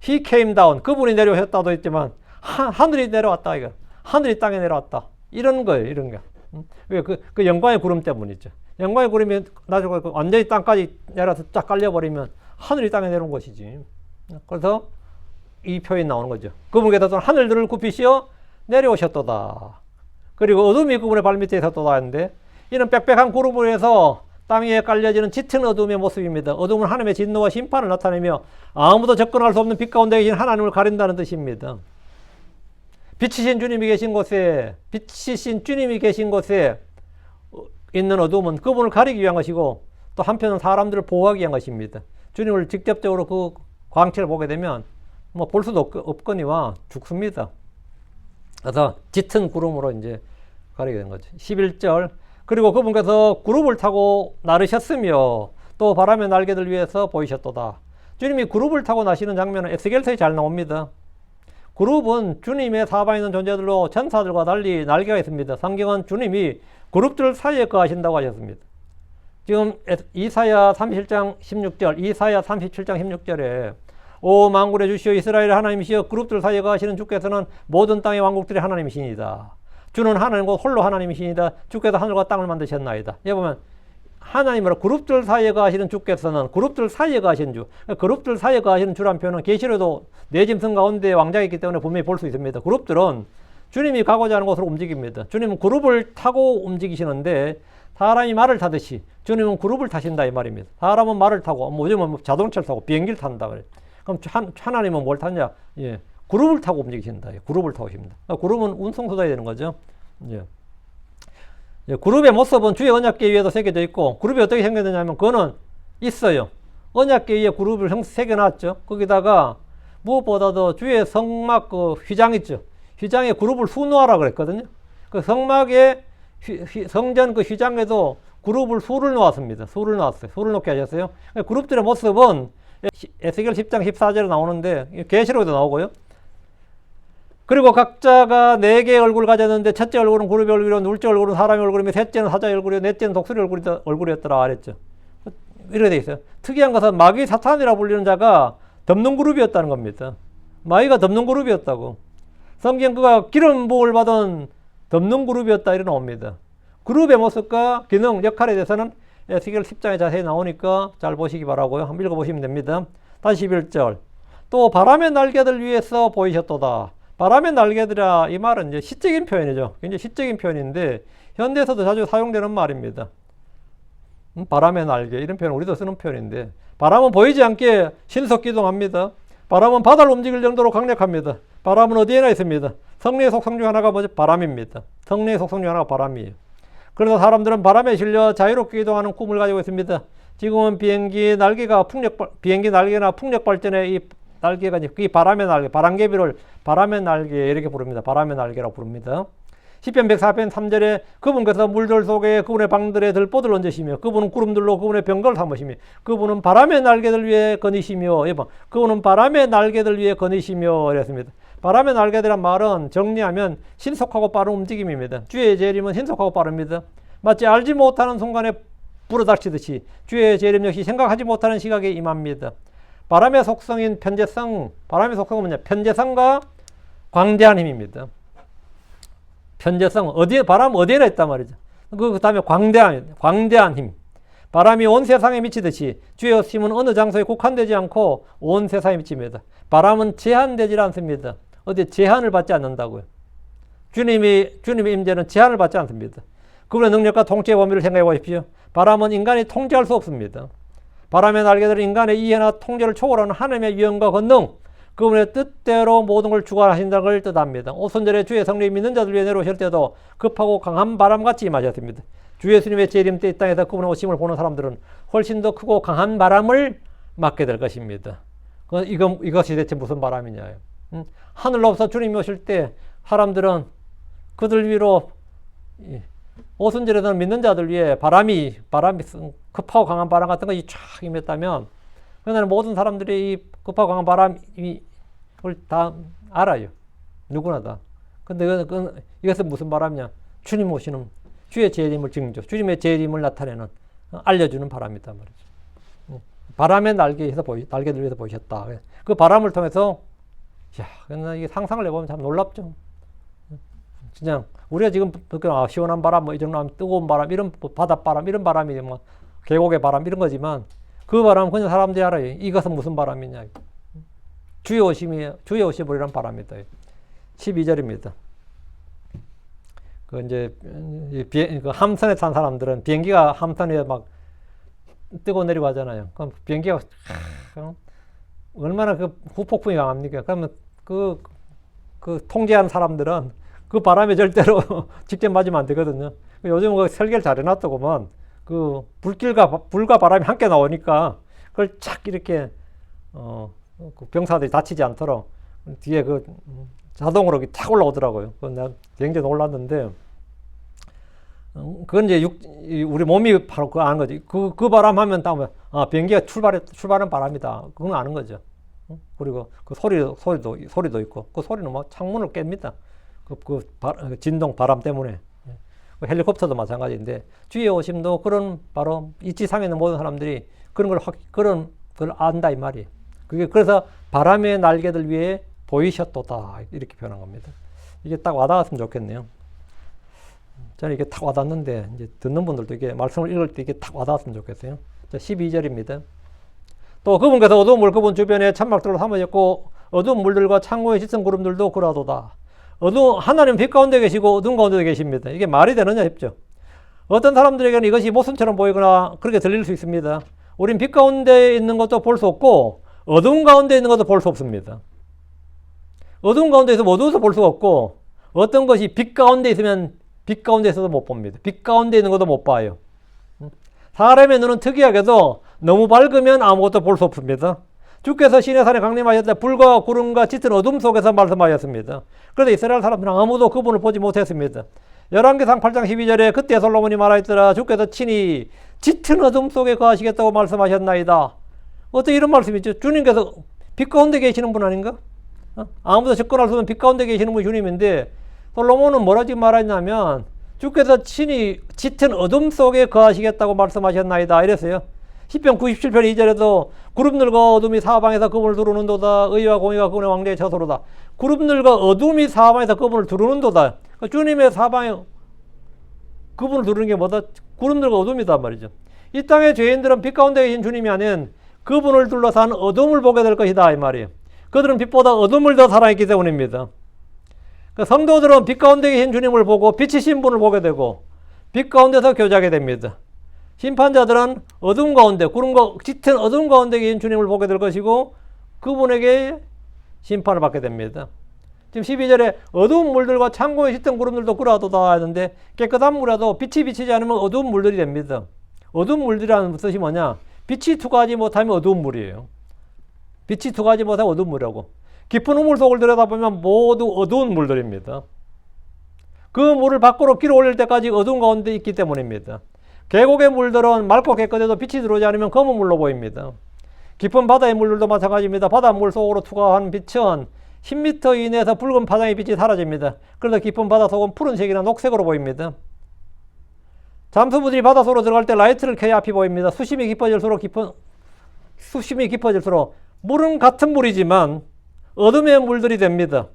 he came down. 그분이 내려오셨다도 했지만 하늘이 내려왔다 이거. 하늘이 땅에 내려왔다. 이런 거예요. 이런 거. 왜 그 영광의 구름 때문이죠. 영광의 구름이 나중에 완전히 땅까지 내려서 쫙 깔려버리면 하늘이 땅에 내려온 것이지. 그래서 이 표현이 나오는 거죠. 그분께서 하늘들을 굽히시어 내려오셨도다. 그리고 어둠이 그분의 발밑에 있었도다 했는데 이는 빽빽한 구름을 해서 땅 위에 깔려지는 짙은 어둠의 모습입니다. 어둠은 하나님의 진노와 심판을 나타내며 아무도 접근할 수 없는 빛 가운데 계신 하나님을 가린다는 뜻입니다. 빛이신 주님이 계신 곳에, 빛이신 주님이 계신 곳에 있는 어둠은 그분을 가리기 위한 것이고, 또 한편은 사람들을 보호하기 위한 것입니다. 주님을 직접적으로 그 광채를 보게 되면 뭐 볼 수도 없거니와 죽습니다. 그래서 짙은 구름으로 이제 가리게 된 거죠. 11절. 그리고 그분께서 구룹을 타고 나르셨으며 또 바람의 날개들 위에서 보이셨도다. 주님이 구룹을 타고 나시는 장면은 에스겔서에 잘 나옵니다. 그룹은 주님의 사방에 있는 존재들로 천사들과 달리 날개가 있습니다. 성경은 주님이 그룹들 사이에 거하신다고 하셨습니다. 지금 이사야 37장 16절, 이사야 37장 16절에 오 만군의 주시오 이스라엘의 하나님이시여 그룹들 사이에 거하시는 주께서는 모든 땅의 왕국들의 하나님이시니이다. 주는 하나님 곧 홀로 하나님이시니이다. 주께서 하늘과 땅을 만드셨나이다. 여기 보면 하나님으로 그룹들 사이에 거하시는 주께서는 그룹들 사이에 거하시는 주, 그룹들 사이에 거하시는 주란 표현은 계시록에도 네 짐승 가운데 왕자가 있기 때문에 분명히 볼 수 있습니다. 그룹들은 주님이 가고자 하는 곳으로 움직입니다. 주님은 그룹을 타고 움직이시는데 사람이 말을 타듯이 주님은 그룹을 타신다 이 말입니다. 사람은 말을 타고 요즘은 자동차를 타고 비행기를 탄다 그래. 그럼 하나님은 뭘 타냐? 예, 그룹을 타고 움직이신다. 예, 그룹을 타고 오십니다. 그룹은 운송수단이 되는 거죠. 예. 예, 그룹의 모습은 주의 언약궤 위에도 새겨져 있고, 그룹이 어떻게 생겨졌냐면 그거는 있어요. 언약궤 위에 그룹을 새겨놨죠. 거기다가 무엇보다도 주의 성막 그 휘장 있죠. 휘장에 그룹을 수놓아라 그랬거든요. 그 성막에 성전 그 휘장에도 그룹을 수를 놓았습니다. 수를 놓았어요. 수를 놓게 하셨어요. 그룹들의 모습은 에스겔 10장 14절에 나오는데 계시록에도 나오고요. 그리고 각자가 4개의 얼굴을 가졌는데 첫째 얼굴은 그룹의 얼굴이요, 둘째 얼굴은 사람의 얼굴이며 셋째는 사자의 얼굴이요, 넷째는 독수리 얼굴이었더라 그랬죠. 이렇게 돼 있어요. 특이한 것은 마귀 사탄이라 불리는 자가 덮는 그룹이었다는 겁니다. 마귀가 덮는 그룹이었다고. 성경 그가 기름 부음을 받은 덮는 그룹이었다 이래 나옵니다. 그룹의 모습과 기능, 역할에 대해서는 에스겔 10장에 자세히 나오니까 잘 보시기 바라고요. 한번 읽어보시면 됩니다. 다시 11절. 또 바람의 날개들 위에서 보이셨도다. 바람의 날개들이라 이 말은 이제 시적인 표현이죠. 굉장히 시적인 표현인데 현대에서도 자주 사용되는 말입니다. 바람의 날개 이런 표현 우리도 쓰는 표현인데 바람은 보이지 않게 신속 기동합니다. 바람은 바다를 움직일 정도로 강력합니다. 바람은 어디에나 있습니다. 성령의 속성 중 하나가 뭐죠? 바람입니다. 성령의 속성 중 하나가 바람이에요. 그래서 사람들은 바람에 실려 자유롭게 이동하는 꿈을 가지고 있습니다. 지금은 비행기 날개나 풍력 발전에 이 날개가 이 바람의 날개, 바람개비를 바람의 날개 이렇게 부릅니다. 바람의 날개라고 부릅니다. 시편 104편 3절에 그분께서 물들 속에 그분의 방들에 들보들 얹으시며 그분은 구름들로 그분의 병거를 삼으시며 그분은 바람의 날개들 위에 거니시며 그분은 바람의 날개들 위에 거니시며 이랬습니다. 바람의 날개들란 말은 정리하면 신속하고 빠른 움직임입니다. 주의 재림은 신속하고 빠릅니다. 마치 알지 못하는 순간에 불어닥치듯이 주의 재림 역시 생각하지 못하는 시각에 임합니다. 바람의 속성인 편재성, 바람의 속성은 뭐냐? 편재성과 광대한 힘입니다. 편재성, 바람 어디에나 있단 말이죠. 그 다음에 광대한 힘. 바람이 온 세상에 미치듯이 주의 힘은 어느 장소에 국한되지 않고 온 세상에 미칩니다. 바람은 제한되지 않습니다. 어디 제한을 받지 않는다고요. 주님의 임재는 제한을 받지 않습니다. 그분의 능력과 통치의 범위를 생각해 보십시오. 바람은 인간이 통제할 수 없습니다. 바람의 날개들은 인간의 이해나 통제를 초월하는 하나님의 위엄과 권능, 그분의 뜻대로 모든 걸 주관하신다는 걸 뜻합니다. 오순절에 주의 성령이 믿는 자들 위해 내려오실 때도 급하고 강한 바람같이 임하셨습니다. 주 예수님의 재림 때 이 땅에서 그분의 오심을 보는 사람들은 훨씬 더 크고 강한 바람을 맞게 될 것입니다. 이것이 대체 무슨 바람이냐. 하늘로부터 주님이 오실 때 사람들은 그들 위로 오순절에는 믿는 자들 위에 바람이 급하고 강한 바람 같은 것이 쫙 임했다면 그날은 모든 사람들이 이 급하고 강한 바람을 다 알아요. 누구나 다. 근데 이것은 무슨 바람이냐? 주님 오시는 주의 재림을 증조, 주님의 재림을 나타내는 알려주는 바람이단 말이죠. 바람의 날개들 위에서 보이셨다. 그 바람을 통해서 이게 상상을 해보면 참 놀랍죠. 그냥 우리가 지금 시원한 바람, 이 정도 뜨거운 바람, 이런 바닷바람, 이런 바람이 뭐 계곡의 바람 이런 거지만 그 바람은 그냥 사람들이 알아요. 이것은 무슨 바람이냐. 주의 오심이란 바람이다. 12절입니다. 함선에 탄 사람들은 비행기가 함선에 막 뜨고 내려가잖아요. 그럼 비행기가 얼마나 그 후폭풍이 강합니까? 그러면 그 통제하는 사람들은 그 바람에 절대로 직접 맞으면 안 되거든요. 요즘 그 설계를 잘 해놨더구만. 그 불과 바람이 함께 나오니까 그걸 착 이렇게 그 병사들이 다치지 않도록 뒤에 그 자동으로 착 올라오더라고요. 그건 내가 굉장히 놀랐는데, 그건 이제 우리 몸이 바로 그거 아는 거지. 그 바람 하면 다음에 비행기가 출발한 바람이다. 그건 아는 거죠. 그리고 그 소리도 있고, 그 소리는 뭐 창문을 깹니다. 진동 바람 때문에. 헬리콥터도 마찬가지인데, 주위에 오심도 그런 바로 이 지상에 있는 모든 사람들이 그런 걸 안다 이 말이. 그게 그래서 바람의 날개들 위에 보이셨도다 이렇게 표현한 겁니다. 이게 딱 와닿았으면 좋겠네요. 저는 이게 딱 와닿는데, 이제 듣는 분들도 이게 말씀을 읽을 때 이게 딱 와닿았으면 좋겠어요. 자, 12절입니다. 또 그분께서 어두운 물 그분 주변에 천막들로 삼으셨고 어두운 물들과 창고에 짙은 구름들도 그러하도다. 하나님 빛 가운데 계시고 어두운 가운데 계십니다. 이게 말이 되느냐 싶죠. 어떤 사람들에게는 이것이 모순처럼 보이거나 그렇게 들릴 수 있습니다. 우린 빛 가운데 있는 것도 볼 수 없고 어두운 가운데 있는 것도 볼 수 없습니다. 어두운 가운데 있으면 어두워서 볼 수가 없고, 어떤 것이 빛 가운데 있으면 빛 가운데 있어도 못 봅니다. 빛 가운데 있는 것도 못 봐요. 사람의 눈은 특이하게도 너무 밝으면 아무것도 볼 수 없습니다. 주께서 시내산에 강림하셨다. 불과 구름과 짙은 어둠 속에서 말씀하셨습니다. 그래서 이스라엘 사람들은 아무도 그분을 보지 못했습니다. 열왕기상 8장 12절에 그때 솔로몬이 말하였더라. 주께서 친히 짙은 어둠 속에 거하시겠다고 말씀하셨나이다. 어떻게 이런 말씀이 있죠? 주님께서 빛 가운데 계시는 분 아닌가? 아무도 접근할 수 없는 빛 가운데 계시는 분이 주님인데, 솔로몬은 뭐라 지금 말하냐면 주께서 친히 짙은 어둠 속에 거하시겠다고 말씀하셨나이다 이랬어요. 시편 97편 2절에도 구름들과 어둠이 사방에서 그분을 두루는도다. 의와 공의가 그분의 왕대의 처소로다. 구름들과 어둠이 사방에서 그분을 두루는도다. 그러니까 주님의 사방에 그분을 두르는 게 뭐다? 구름들과 어둠이다 말이죠. 이 땅의 죄인들은 빛 가운데 계신 주님이 아닌 그분을 둘러싼 어둠을 보게 될 것이다 이 말이에요. 그들은 빛보다 어둠을 더 사랑했기 때문입니다. 그러니까 성도들은 빛 가운데 계신 주님을 보고 빛이신 분을 보게 되고 빛 가운데서 교제하게 됩니다. 심판자들은 어둠 가운데, 구름과 짙은 어둠 가운데 계신 주님을 보게 될 것이고 그분에게 심판을 받게 됩니다. 지금 12절에 어두운 물들과 창고에 짙은 구름들도 그러하도다 했는데, 깨끗한 물에도 빛이 비치지 않으면 어두운 물들이 됩니다. 어두운 물들이라는 뜻이 뭐냐? 빛이 투과하지 못하면 어두운 물이에요. 빛이 투과하지 못하면 어두운 물이라고. 깊은 우물 속을 들여다보면 모두 어두운 물들입니다. 그 물을 밖으로 길어 올릴 때까지 어두운 가운데 있기 때문입니다. 계곡의 물들은 맑고 깨끗해도 빛이 들어오지 않으면 검은 물로 보입니다. 깊은 바다의 물들도 마찬가지입니다. 바닷물 속으로 투과한 빛은 10m 이내에서 붉은 파장의 빛이 사라집니다. 그래서 깊은 바다 속은 푸른색이나 녹색으로 보입니다. 잠수부들이 바닷속으로 들어갈 때 라이트를 켜야 앞이 보입니다. 수심이 깊어질수록 물은 같은 물이지만 어둠의 물들이 됩니다.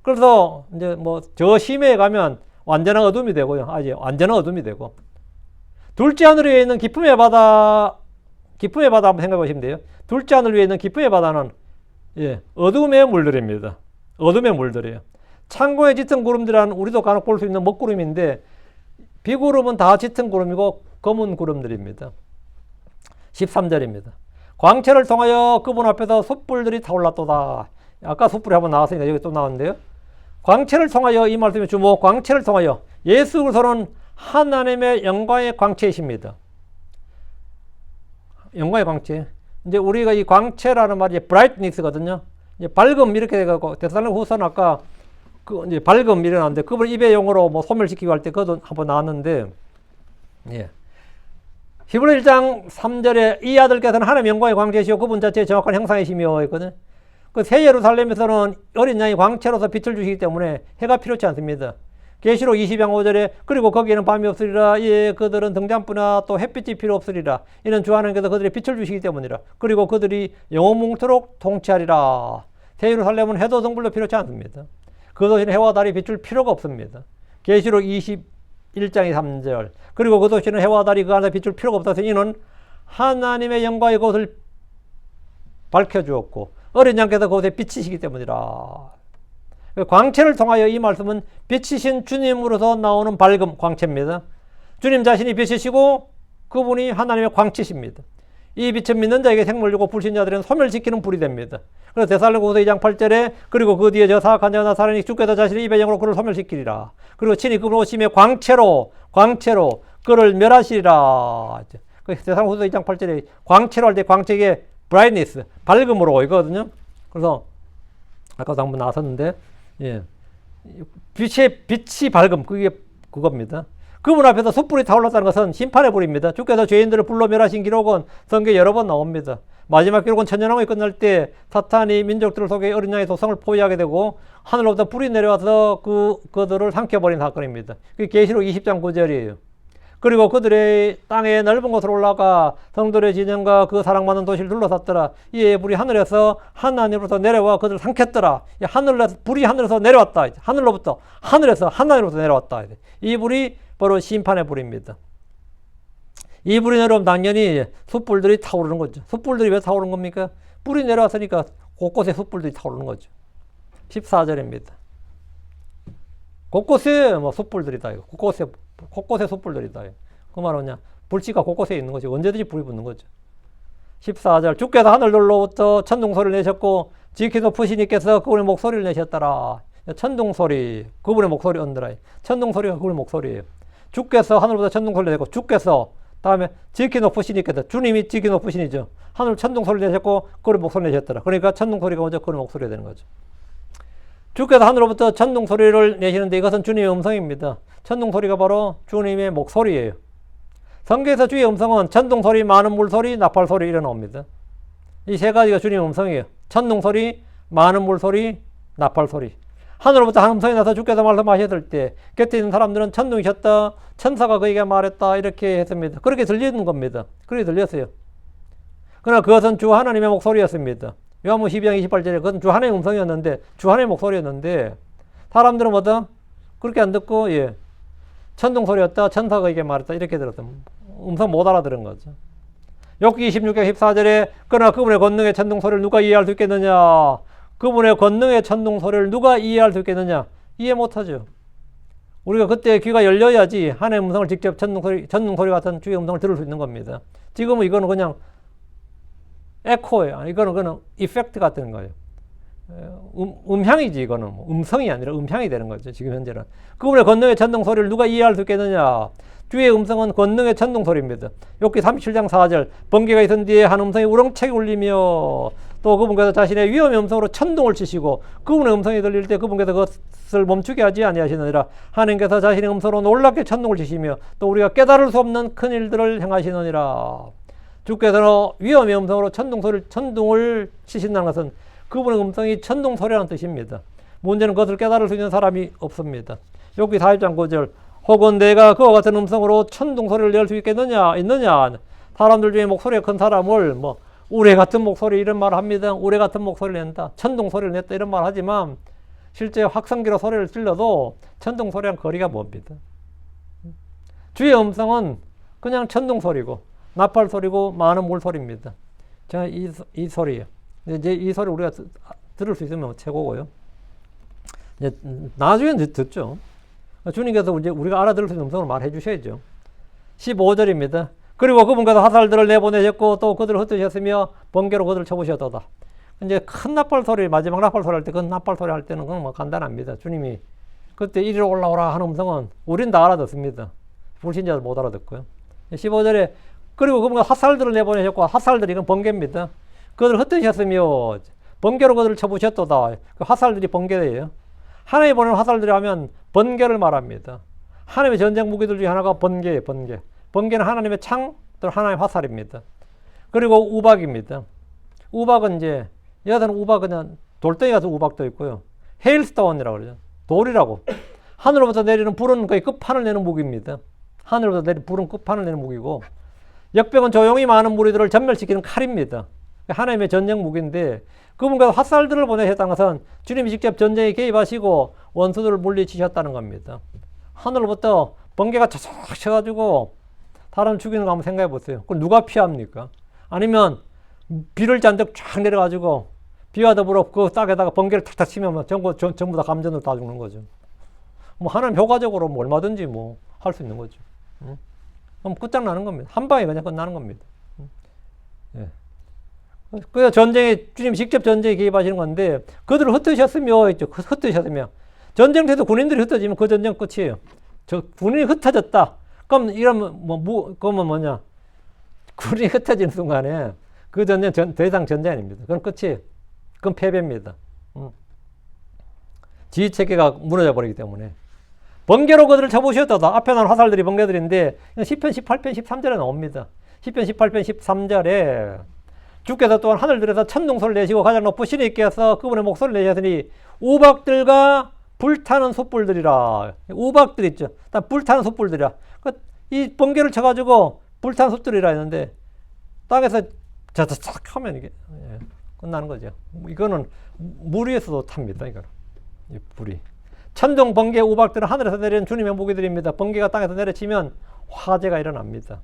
그래서 이제 뭐 저 심해에 가면 완전한 어둠이 되고요. 완전한 어둠이 되고, 둘째 하늘 위에 있는 기쁨의 바다 한번 생각해 보시면 돼요. 둘째 하늘 위에 있는 기쁨의 바다는 어둠의 물들입니다. 어둠의 물들이에요. 창고에 짙은 구름들은 우리도 간혹 볼 수 있는 먹구름인데, 비구름은 다 짙은 구름이고 검은 구름들입니다. 13절입니다. 광채를 통하여 그분 앞에서 숯불들이 타올랐도다. 아까 숯불이 한번 나왔으니까 여기 또 나왔는데요. 광채를 통하여, 이 말씀의 주목, 광채를 통하여. 예수 그리스도는 하나님의 영광의 광채이십니다. 영광의 광채. 이제 우리가 이 광채라는 말이 brightness거든요. 이제 밝음 이렇게 돼가고, 데살로니가후서는 아까 이제 밝음 일어났는데, 그분 입의 용어로 뭐 소멸시키고 할 때 그것도 한번 나왔는데, 히브리 1장 3절에 이 아들께서는 하나님의 영광의 광채시요 그분 자체의 정확한 형상이시며 했거든요. 그 새 예루살렘에서는 어린 양이 광채로서 빛을 주시기 때문에 해가 필요치 않습니다. 계시록 20장 5절에 그리고 거기에는 밤이 없으리라. 그들은 등잔불이나 또 햇빛이 필요 없으리라. 이는 주 하나님께서 그들이 빛을 주시기 때문이라. 그리고 그들이 영원뭉토록 통치하리라. 새 예루살렘은 해도 등불도 필요치 않습니다. 그 도시는 해와 달이 비출 필요가 없습니다. 계시록 21장의 3절 그리고 그 도시는 해와 달이 그 안에 비출 필요가 없어서 이는 하나님의 영광의 곳을 밝혀주었고 어린 양께서 그곳에 빛이시기 때문이라. 광채를 통하여 이 말씀은 빛이신 주님으로서 나오는 밝음, 광채입니다. 주님 자신이 빛이시고 그분이 하나님의 광채십니다. 이 빛을 믿는 자에게 생명을 주고 불신자들은 소멸시키는 불이 됩니다. 그래서 데살로니가후서 2장 8절에 그리고 그 뒤에 저 사악한 자나 살인이 주께서 자신의 입의 영으로 그를 소멸시키리라. 그리고 친히 그분 오심의 광채로 그를 멸하시리라. 데살로니가후서 2장 8절에 광채로 할 때 광채의 brightness, 밝음으로 이거거든요. 그래서 아까도 한번 나왔었는데 예. 빛이 밝음, 그게 그겁니다. 그분 앞에서 숯불이 타올랐다는 것은 심판의 불입니다. 주께서 죄인들을 불로 멸하신 기록은 성경에 여러 번 나옵니다. 마지막 기록은 천년왕국이 끝날 때 사탄이 민족들을 속에 어린 양의 도성을 포위하게 되고 하늘로부터 불이 내려와서 그들을 삼켜버린 사건입니다. 그게 계시록 20장 9절이에요. 그리고 그들의 땅의 넓은 곳으로 올라가 성들의 진영과 그 사랑받는 도시를 둘러쌌더라. 이에 불이 하늘에서 하나님으로부터 내려와 그들을 삼켰더라. 불이 하늘에서 내려왔다. 하늘에서 하나님으로부터 내려왔다. 이 불이 바로 심판의 불입니다. 이 불이 내려오면 당연히 숯불들이 타오르는 거죠. 숯불들이 왜 타오르는 겁니까? 불이 내려왔으니까 곳곳에 숯불들이 타오르는 거죠. 14절입니다. 곳곳에 숯불들이다. 곳곳에 숯불들이다. 그 말은 뭐냐? 불씨가 곳곳에 있는 거죠. 언제든지 불이 붙는 거죠. 14절 주께서 하늘들로부터 천둥소리를 내셨고 지키 높으신 이께서 그분의 목소리를 내셨더라. 천둥소리, 그분의 목소리 언더라. 천둥소리가 그분의 목소리예요. 주께서 하늘보다 천둥소리를 내고 주께서 다음에 지키 높으신 이께서 주님이 지키 높으신이죠. 하늘 천둥소리를 내셨고 그분의 목소리를 내셨더라. 그러니까 천둥소리가 먼저 그분의 목소리가 되는 거죠. 주께서 하늘로부터 천둥소리를 내시는데 이것은 주님의 음성입니다. 천둥소리가 바로 주님의 목소리예요. 성경에서 주의 음성은 천둥소리, 많은 물소리, 나팔소리 이래 나옵니다. 이 세 가지가 주님의 음성이에요. 천둥소리, 많은 물소리, 나팔소리. 하늘로부터 한 음성이 나서 주께서 말씀하셨을 때 곁에 있는 사람들은 천둥이 쳤다, 천사가 그에게 말했다 이렇게 했습니다. 그렇게 들리는 겁니다. 그렇게 들렸어요. 그러나 그것은 주 하나님의 목소리였습니다. 요한복음 12장 28절에 그것은 주 하나님의 음성이었는데 주 하나님의 목소리였는데 사람들은 뭐다? 그렇게 안 듣고 천둥소리였다, 천사가 그에게 말했다 이렇게 들었어요. 음성 못 알아들은 거죠. 욥기 26장 14절에 그러나 그분의 권능의 천둥소리를 누가 이해할 수 있겠느냐? 그분의 권능의 천둥소리를 누가 이해할 수 있겠느냐? 이해 못하죠. 우리가 그때 귀가 열려야지 하나님의 음성을 직접 천둥소리 같은 주의 음성을 들을 수 있는 겁니다. 지금은 이거는 그냥 에코예요. 이거는 이펙트 같은 거예요. 음향이지 이거는 음성이 아니라 음향이 되는 거죠. 지금 현재는. 그분의 권능의 천둥소리를 누가 이해할 수 있겠느냐? 주의 음성은 권능의 천둥소리입니다. 욥기 37장 4절 번개가 있은 뒤에 한 음성이 우렁차게 울리며 또 그분께서 자신의 위엄의 음성으로 천둥을 치시고 그분의 음성이 들릴 때 그분께서 그것을 멈추게 하지 아니하시느니라. 하나님께서 자신의 음성으로 놀랍게 천둥을 치시며 또 우리가 깨달을 수 없는 큰 일들을 행하시느니라. 주께서는 위엄의 음성으로 천둥을 치신다는 것은 그분의 음성이 천둥소리라는 뜻입니다. 문제는 그것을 깨달을 수 있는 사람이 없습니다. 욥기 40장 9절 혹은 내가 그와 같은 음성으로 천둥소리를 낼 수 있느냐? 사람들 중에 목소리가 큰 사람을 우레 같은 목소리 이런 말을 합니다. 우레 같은 목소리를 낸다. 천둥소리를 냈다 이런 말을 하지만 실제 확성기로 소리를 질러도 천둥소리랑 거리가 멉니다. 주의 음성은 그냥 천둥소리고 나팔소리고 많은 물소리입니다. 제가 이 소리예요. 이제 이 소리 우리가 들을 수 있으면 최고고요. 이제 나중에 듣죠. 주님께서 이제 우리가 알아들을 수 있는 음성을 말해 주셔야죠. 15절입니다. 그리고 그분께서 화살들을 내보내셨고 또 그들을 흩으셨으며 번개로 그들을 쳐부셨도다. 이제 큰 나팔 소리, 마지막 나팔 소리 할 때, 그 나팔 소리 할 때는 그건 간단합니다. 주님이 그때 이리로 올라오라 하는 음성은 우린 다 알아듣습니다. 불신자들 못 알아듣고요. 15절에 그리고 그분과 화살들을 내보내셨고 화살들이 이건 번개입니다. 그들을 흩으셨으며 번개로 그들을 쳐부셨도다. 그 화살들이 번개예요. 하나님이 보내는 화살들이 하면 번개를 말합니다. 하나님의 전쟁 무기들 중에 하나가 번개예요. 번개는 하나님의 창, 또 하나님의 화살입니다. 그리고 우박입니다. 우박은 여기서는 우박 그냥 돌덩이 같은 우박도 있고요. 헤일스톤이라고 그러죠. 돌이라고. 하늘로부터 내리는 불은 거의 끝판을 내는 무기입니다. 하늘로부터 내리는 불은 끝판을 내는 무기고 역병은 조용히 많은 무리들을 전멸시키는 칼입니다. 하나님의 전쟁 무기인데 그분과 화살들을 보내셨다는 것은 주님이 직접 전쟁에 개입하시고 원수들을 물리치셨다는 겁니다. 하늘로부터 번개가 쫙 쳐가지고 사람 죽이는 거 한번 생각해 보세요. 그걸 누가 피합니까? 아니면 비를 잔뜩 쫙 내려가지고 비와 더불어 그 땅에다가 번개를 탁탁 치면 전부 다 감전으로 다 죽는 거죠. 하나님 효과적으로 얼마든지 할 수 있는 거죠. 그럼 끝장나는 겁니다. 한 방에 그냥 끝나는 겁니다. 예. 그 전쟁에 주님이 직접 전쟁에 개입하시는 건데 그들을 흩으셨으며 있죠. 흩으셨으며 전쟁 때도 군인들이 흩어지면 그 전쟁 끝이에요. 저 군인이 흩어졌다. 그럼 이러면 그러면 뭐냐? 군인이 흩어지는 순간에 그 전쟁 더 이상 전쟁 아닙니다. 그건 끝이에요. 그건 패배입니다. 지휘 체계가 무너져 버리기 때문에 번개로 그들을 쳐부셨다. 앞에 나온 화살들이 번개들인데 시편 18편 13절에 나옵니다. 시편 18편 13절에 주께서 또한 하늘들에서 천둥소리를 내시고 가장 높으신 이께서 그분의 목소리를 내셨으니 우박들과 불타는 솥불들이라. 우박들 있죠. 불타는 솥불들이라. 이 번개를 쳐가지고 불타는 솥들이라 했는데 땅에서 자자작 하면 이게 끝나는 거죠. 이거는 물 위에서도 탑니다. 이거는 이 불이. 천둥, 번개, 우박들은 하늘에서 내리는 주님의 무기들입니다. 번개가 땅에서 내려치면 화재가 일어납니다.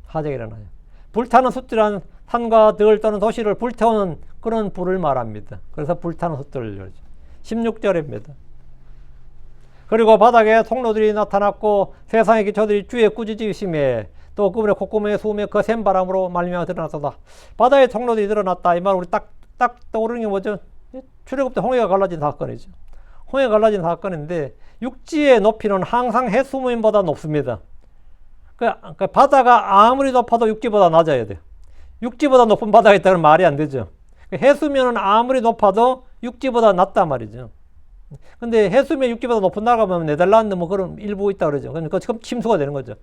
화재가 일어나요. 불타는 솥들이란 산과 들 또는 도시를 불태우는 그런 불을 말합니다. 그래서 불타는 솥들 16절입니다. 그리고 바닥에 통로들이 나타났고 세상의 기초들이 주의 꾸짖으심에 또 그분의 콧구멍의 수음에 거센 바람으로 말미암아 드러났다. 바다에 통로들이 드러났다. 이 말 우리 딱 떠오르는 게 뭐죠? 출애굽 때 홍해가 갈라진 사건이죠. 홍해가 갈라진 사건인데 육지의 높이는 항상 해수면보다 높습니다. 그 바다가 아무리 높아도 육지보다 낮아야 돼요. 육지보다 높은 바다가 있다는 말이 안 되죠. 해수면은 아무리 높아도 육지보다 낮단 말이죠. 근데 해수면 육지보다 높은 나라가 보면 네덜란드 뭐 그런 일부 있다 그러죠. 그러니까 지금 침수가 되는 거죠.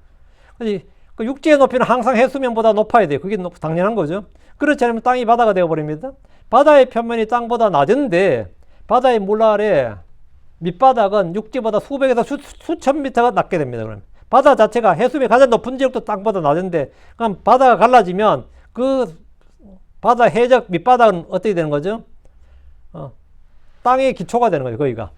그 육지의 높이는 항상 해수면보다 높아야 돼요. 그게 당연한 거죠. 그렇지 않으면 땅이 바다가 되어버립니다. 바다의 표면이 땅보다 낮은데 바다의 물 아래 밑바닥은 육지보다 수백에서 수천 미터가 낮게 됩니다. 그러면 바다 자체가 해수면 가장 높은 지역도 땅보다 낮은데 그럼 바다가 갈라지면 그 바다 해적 밑바닥은 어떻게 되는 거죠? 땅의 기초가 되는 거죠. 거기가.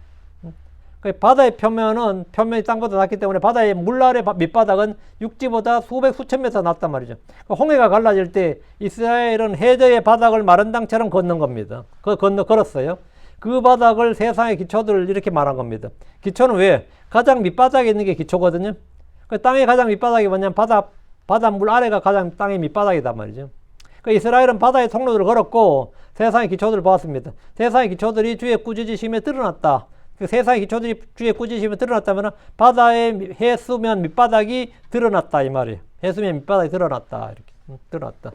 바다의 표면이 땅보다 낮기 때문에 바다의 물 아래 밑바닥은 육지보다 수천 미터 낮단 말이죠. 홍해가 갈라질 때 이스라엘은 해저의 바닥을 마른 땅처럼 걷는 겁니다. 걸었어요. 그 바닥을 세상의 기초들을 이렇게 말한 겁니다. 기초는 왜? 가장 밑바닥에 있는 게 기초거든요. 땅의 가장 밑바닥이 뭐냐면 바닷물 아래가 가장 땅의 밑바닥이단 말이죠. 이스라엘은 바다의 통로들을 걸었고 세상의 기초들을 보았습니다. 세상의 기초들이 주의 꾸짖으심에 드러났다. 세상의 기초들이 주의 꾸짖으심에 드러났다면 바다의 해수면 밑바닥이 드러났다 이 말이에요. 해수면 밑바닥이 드러났다. 이렇게 드러났다.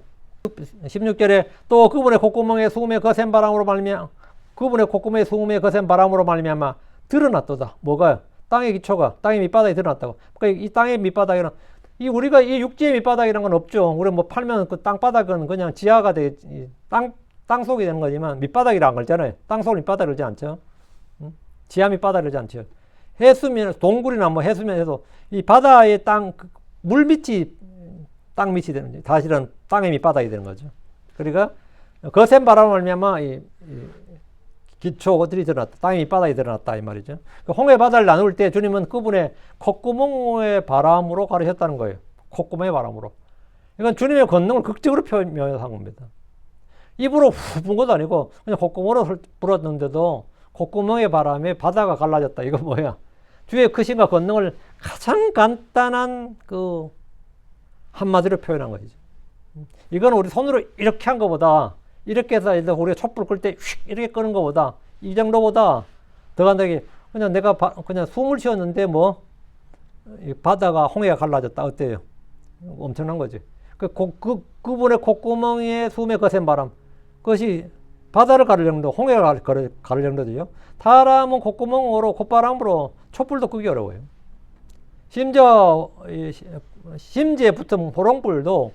16절에 또 그분의 콧구멍에 수음에 거센 바람으로 말미암아 그분의 콧구멍에 수음에 거센 바람으로 말미암아 드러났도다. 뭐가요? 땅의 기초가 땅의 밑바닥이 드러났다고. 그러니까 이 땅의 밑바닥에는 우리가 이 육지의 밑바닥이라는 건 없죠. 우리 뭐 팔면 그 땅바닥은 그냥 지하가 땅속이 되는 거지만 밑바닥이라 안 걸잖아요. 땅속 밑바닥 그러지 않죠. 지하 밑바닥 그러지 않죠. 해수면, 동굴이나 뭐 해수면에서 이 바다의 물 밑이 땅 밑이 되는 거죠. 사실은 땅의 밑바닥이 되는 거죠. 그러니까 거센 바람을 말미암아 기초들이 드러났다. 땅의 밑바닥이 드러났다. 이 말이죠. 홍해 바다를 나눌 때 주님은 그분의 콧구멍의 바람으로 가르셨다는 거예요. 콧구멍의 바람으로. 이건 주님의 권능을 극적으로 표현한 겁니다. 입으로 후 분 것도 아니고 그냥 콧구멍으로 불었는데도 콧구멍의 바람에 바다가 갈라졌다. 이거 뭐야? 주의 크신과 권능을 가장 간단한 한마디로 표현한 거죠. 이건 우리 손으로 이렇게 한 것보다 이렇게 해서 우리가 촛불 끌 때 휙 이렇게 끄는 것보다 이 정도보다 더 간단하게 그냥 내가 그냥 숨을 쉬었는데 뭐 바다가 홍해가 갈라졌다 어때요? 엄청난 거지. 그분의 콧구멍에 숨에 거센 바람 그것이 바다를 가를 정도 홍해가 가를 정도죠. 사람은 콧구멍으로 콧바람으로 촛불도 끄기 어려워요. 심지에 붙은 호롱불도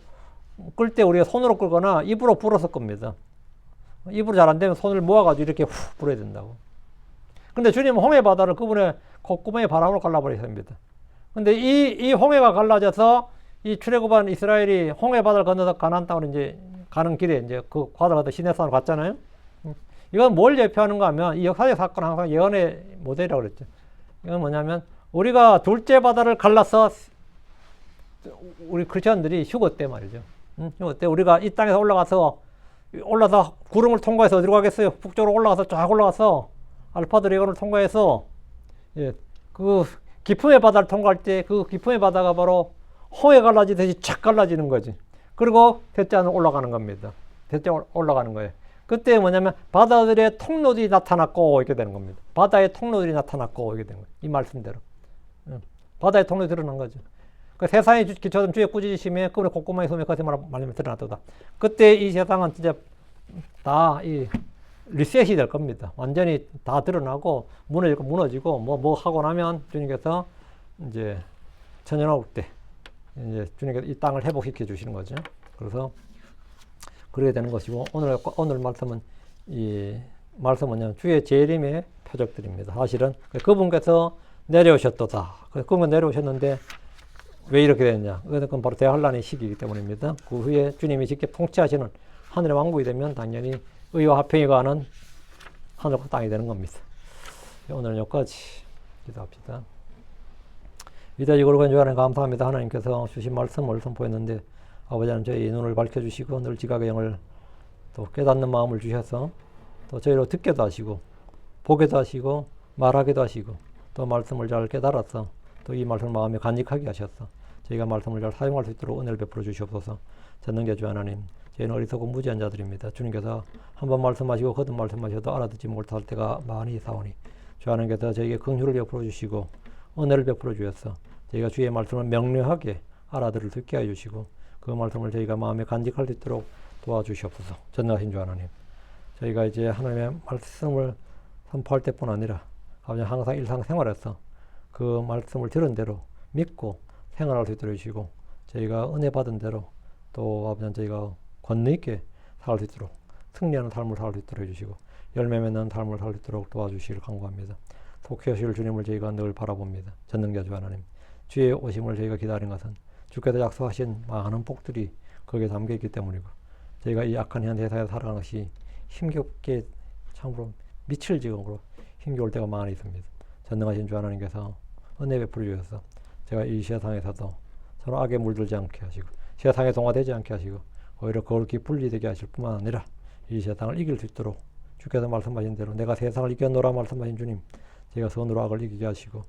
끌 때 우리가 손으로 끌거나 입으로 불어서 끕니다. 입으로 잘 안 되면 손을 모아가지고 이렇게 후 불어야 된다고. 근데 주님은 홍해 바다를 그분의 콧구멍에 바람으로 갈라버리십니다. 근데 이 홍해가 갈라져서 이 출애굽한 이스라엘이 홍해 바다를 건너서 가나안 땅으로 이제 가는 길에 이제 그 과도가 시내산으로 갔잖아요. 이건 뭘 예표하는가 하면 이 역사적 사건은 항상 예언의 모델이라고 그랬죠. 이건 뭐냐면 우리가 둘째 바다를 갈라서 우리 크리스천들이 휴거 때 말이죠. 휴거 때 우리가 이 땅에서 올라가서 구름을 통과해서 어디로 가겠어요? 북쪽으로 올라가서 쫙 올라가서 알파 드래곤을 통과해서 그 깊음의 바다를 통과할 때 그 깊음의 바다가 바로 홍해 갈라지듯이 착 갈라지는 거지. 그리고 대자는 올라가는 겁니다. 대자 올라가는 거예요. 그때 뭐냐면 바다들의 통로들이 나타났고 이렇게 되는 겁니다. 바다의 통로들이 나타났고 이렇게 되는 거예요. 이 말씀대로. 바다의 통로들이 드러난 거죠. 그 세상의 기초점 주에 꾸짖으시며 그분의 콧구멍에 소매 것에 말리면 드러났다. 그때 이 세상은 진짜 다 이 리셋이 될 겁니다. 완전히 다 드러나고 무너지고 뭐 하고 나면 주님께서 이제 천연왕국 때 이제 주님께서 이 땅을 회복시켜 주시는 거죠. 그래서 그렇게 되는 것이고 오늘 말씀은 이 말씀은 뭐냐면 주의 재림의 표적들입니다. 사실은 그분께서 내려오셨도다. 그분 내려오셨는데 왜 이렇게 됐냐? 그건 바로 대환란의 시기이기 때문입니다. 그 후에 주님이 직접 통치하시는 하늘의 왕국이 되면 당연히 의와 화평이 가는 하늘과 땅이 되는 겁니다. 오늘은 여기까지 기도합시다. 위대하시고 건조하는 감사합니다. 하나님께서 주신 말씀을 선포했는데 아버지 하나님 저희 눈을 밝혀주시고 늘 지각의 영을 또 깨닫는 마음을 주셔서 또 저희로 듣게도 하시고 보게도 하시고 말하게도 하시고 또 말씀을 잘 깨달아서 또 이 말씀을 마음에 간직하게 하셔서 저희가 말씀을 잘 사용할 수 있도록 은혜를 베풀어 주시옵소서. 전능자주 하나님, 저희는 어리석고 무지한 자들입니다. 주님께서 한번 말씀하시고 거듭 말씀하셔도 알아듣지 못할 때가 많이 있사오니 주 하나님께서 저희에게 긍휼을 베풀어 주시고 은혜를 베풀어 주셔서 저희가 주의 말씀을 명료하게 알아들을 수 있게 해주시고 그 말씀을 저희가 마음에 간직할 수 있도록 도와주시옵소서. 전능하신 주 하나님, 저희가 이제 하나님의 말씀을 선포할 때뿐 아니라 아버지 항상 일상생활에서 그 말씀을 들은 대로 믿고 생활할 수 있도록 해주시고 저희가 은혜 받은 대로 또 아버지 저희가 권능 있게 살 수 있도록 승리하는 삶을 살 수 있도록 해주시고 열매 맺는 삶을 살 수 있도록 도와주시기를 간구합니다. 속히 오실 주님을 저희가 늘 바라봅니다. 전능자주 하나님, 주의 오심을 저희가 기다리는 것은 주께서 약속하신 많은 복들이 거기에 담겨있기 때문이고 저희가 이 악한 현 세상에 살아가는 것이 힘겹게 참으로 미칠 지경으로 힘겨울 때가 많이 있습니다. 전능하신 주 하나님께서 은혜 베풀어 주셔서 제가 이 세상에서도 서로 악에 물들지 않게 하시고 세상에 동화되지 않게 하시고 오히려 거룩히 분리되게 하실 뿐만 아니라 이 세상을 이길 수 있도록 주께서 말씀하신 대로 내가 세상을 이겨노라 말씀하신 주님, 제가 선으로 악을 이기게 하시고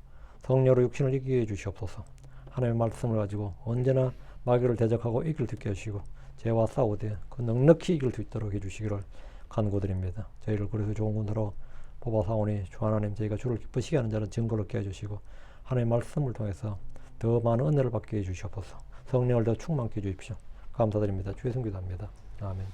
성령으로 육신을 이기게 해주시옵소서. 하나님의 말씀을 가지고 언제나 마귀를 대적하고 이길 수 있게 해주시고 죄와 싸우되 그 넉넉히 이길 수 있도록 해주시기를 간구드립니다. 저희를 그래서 좋은 군대로 뽑아사오니 주 하나님, 저희가 주를 기쁘시게 하는 자는 증거를 얻게 해주시고 하나님의 말씀을 통해서 더 많은 은혜를 받게 해주시옵소서. 성령을 더 충만케 해주십시오. 감사드립니다. 주의 성기도합니다. 아멘.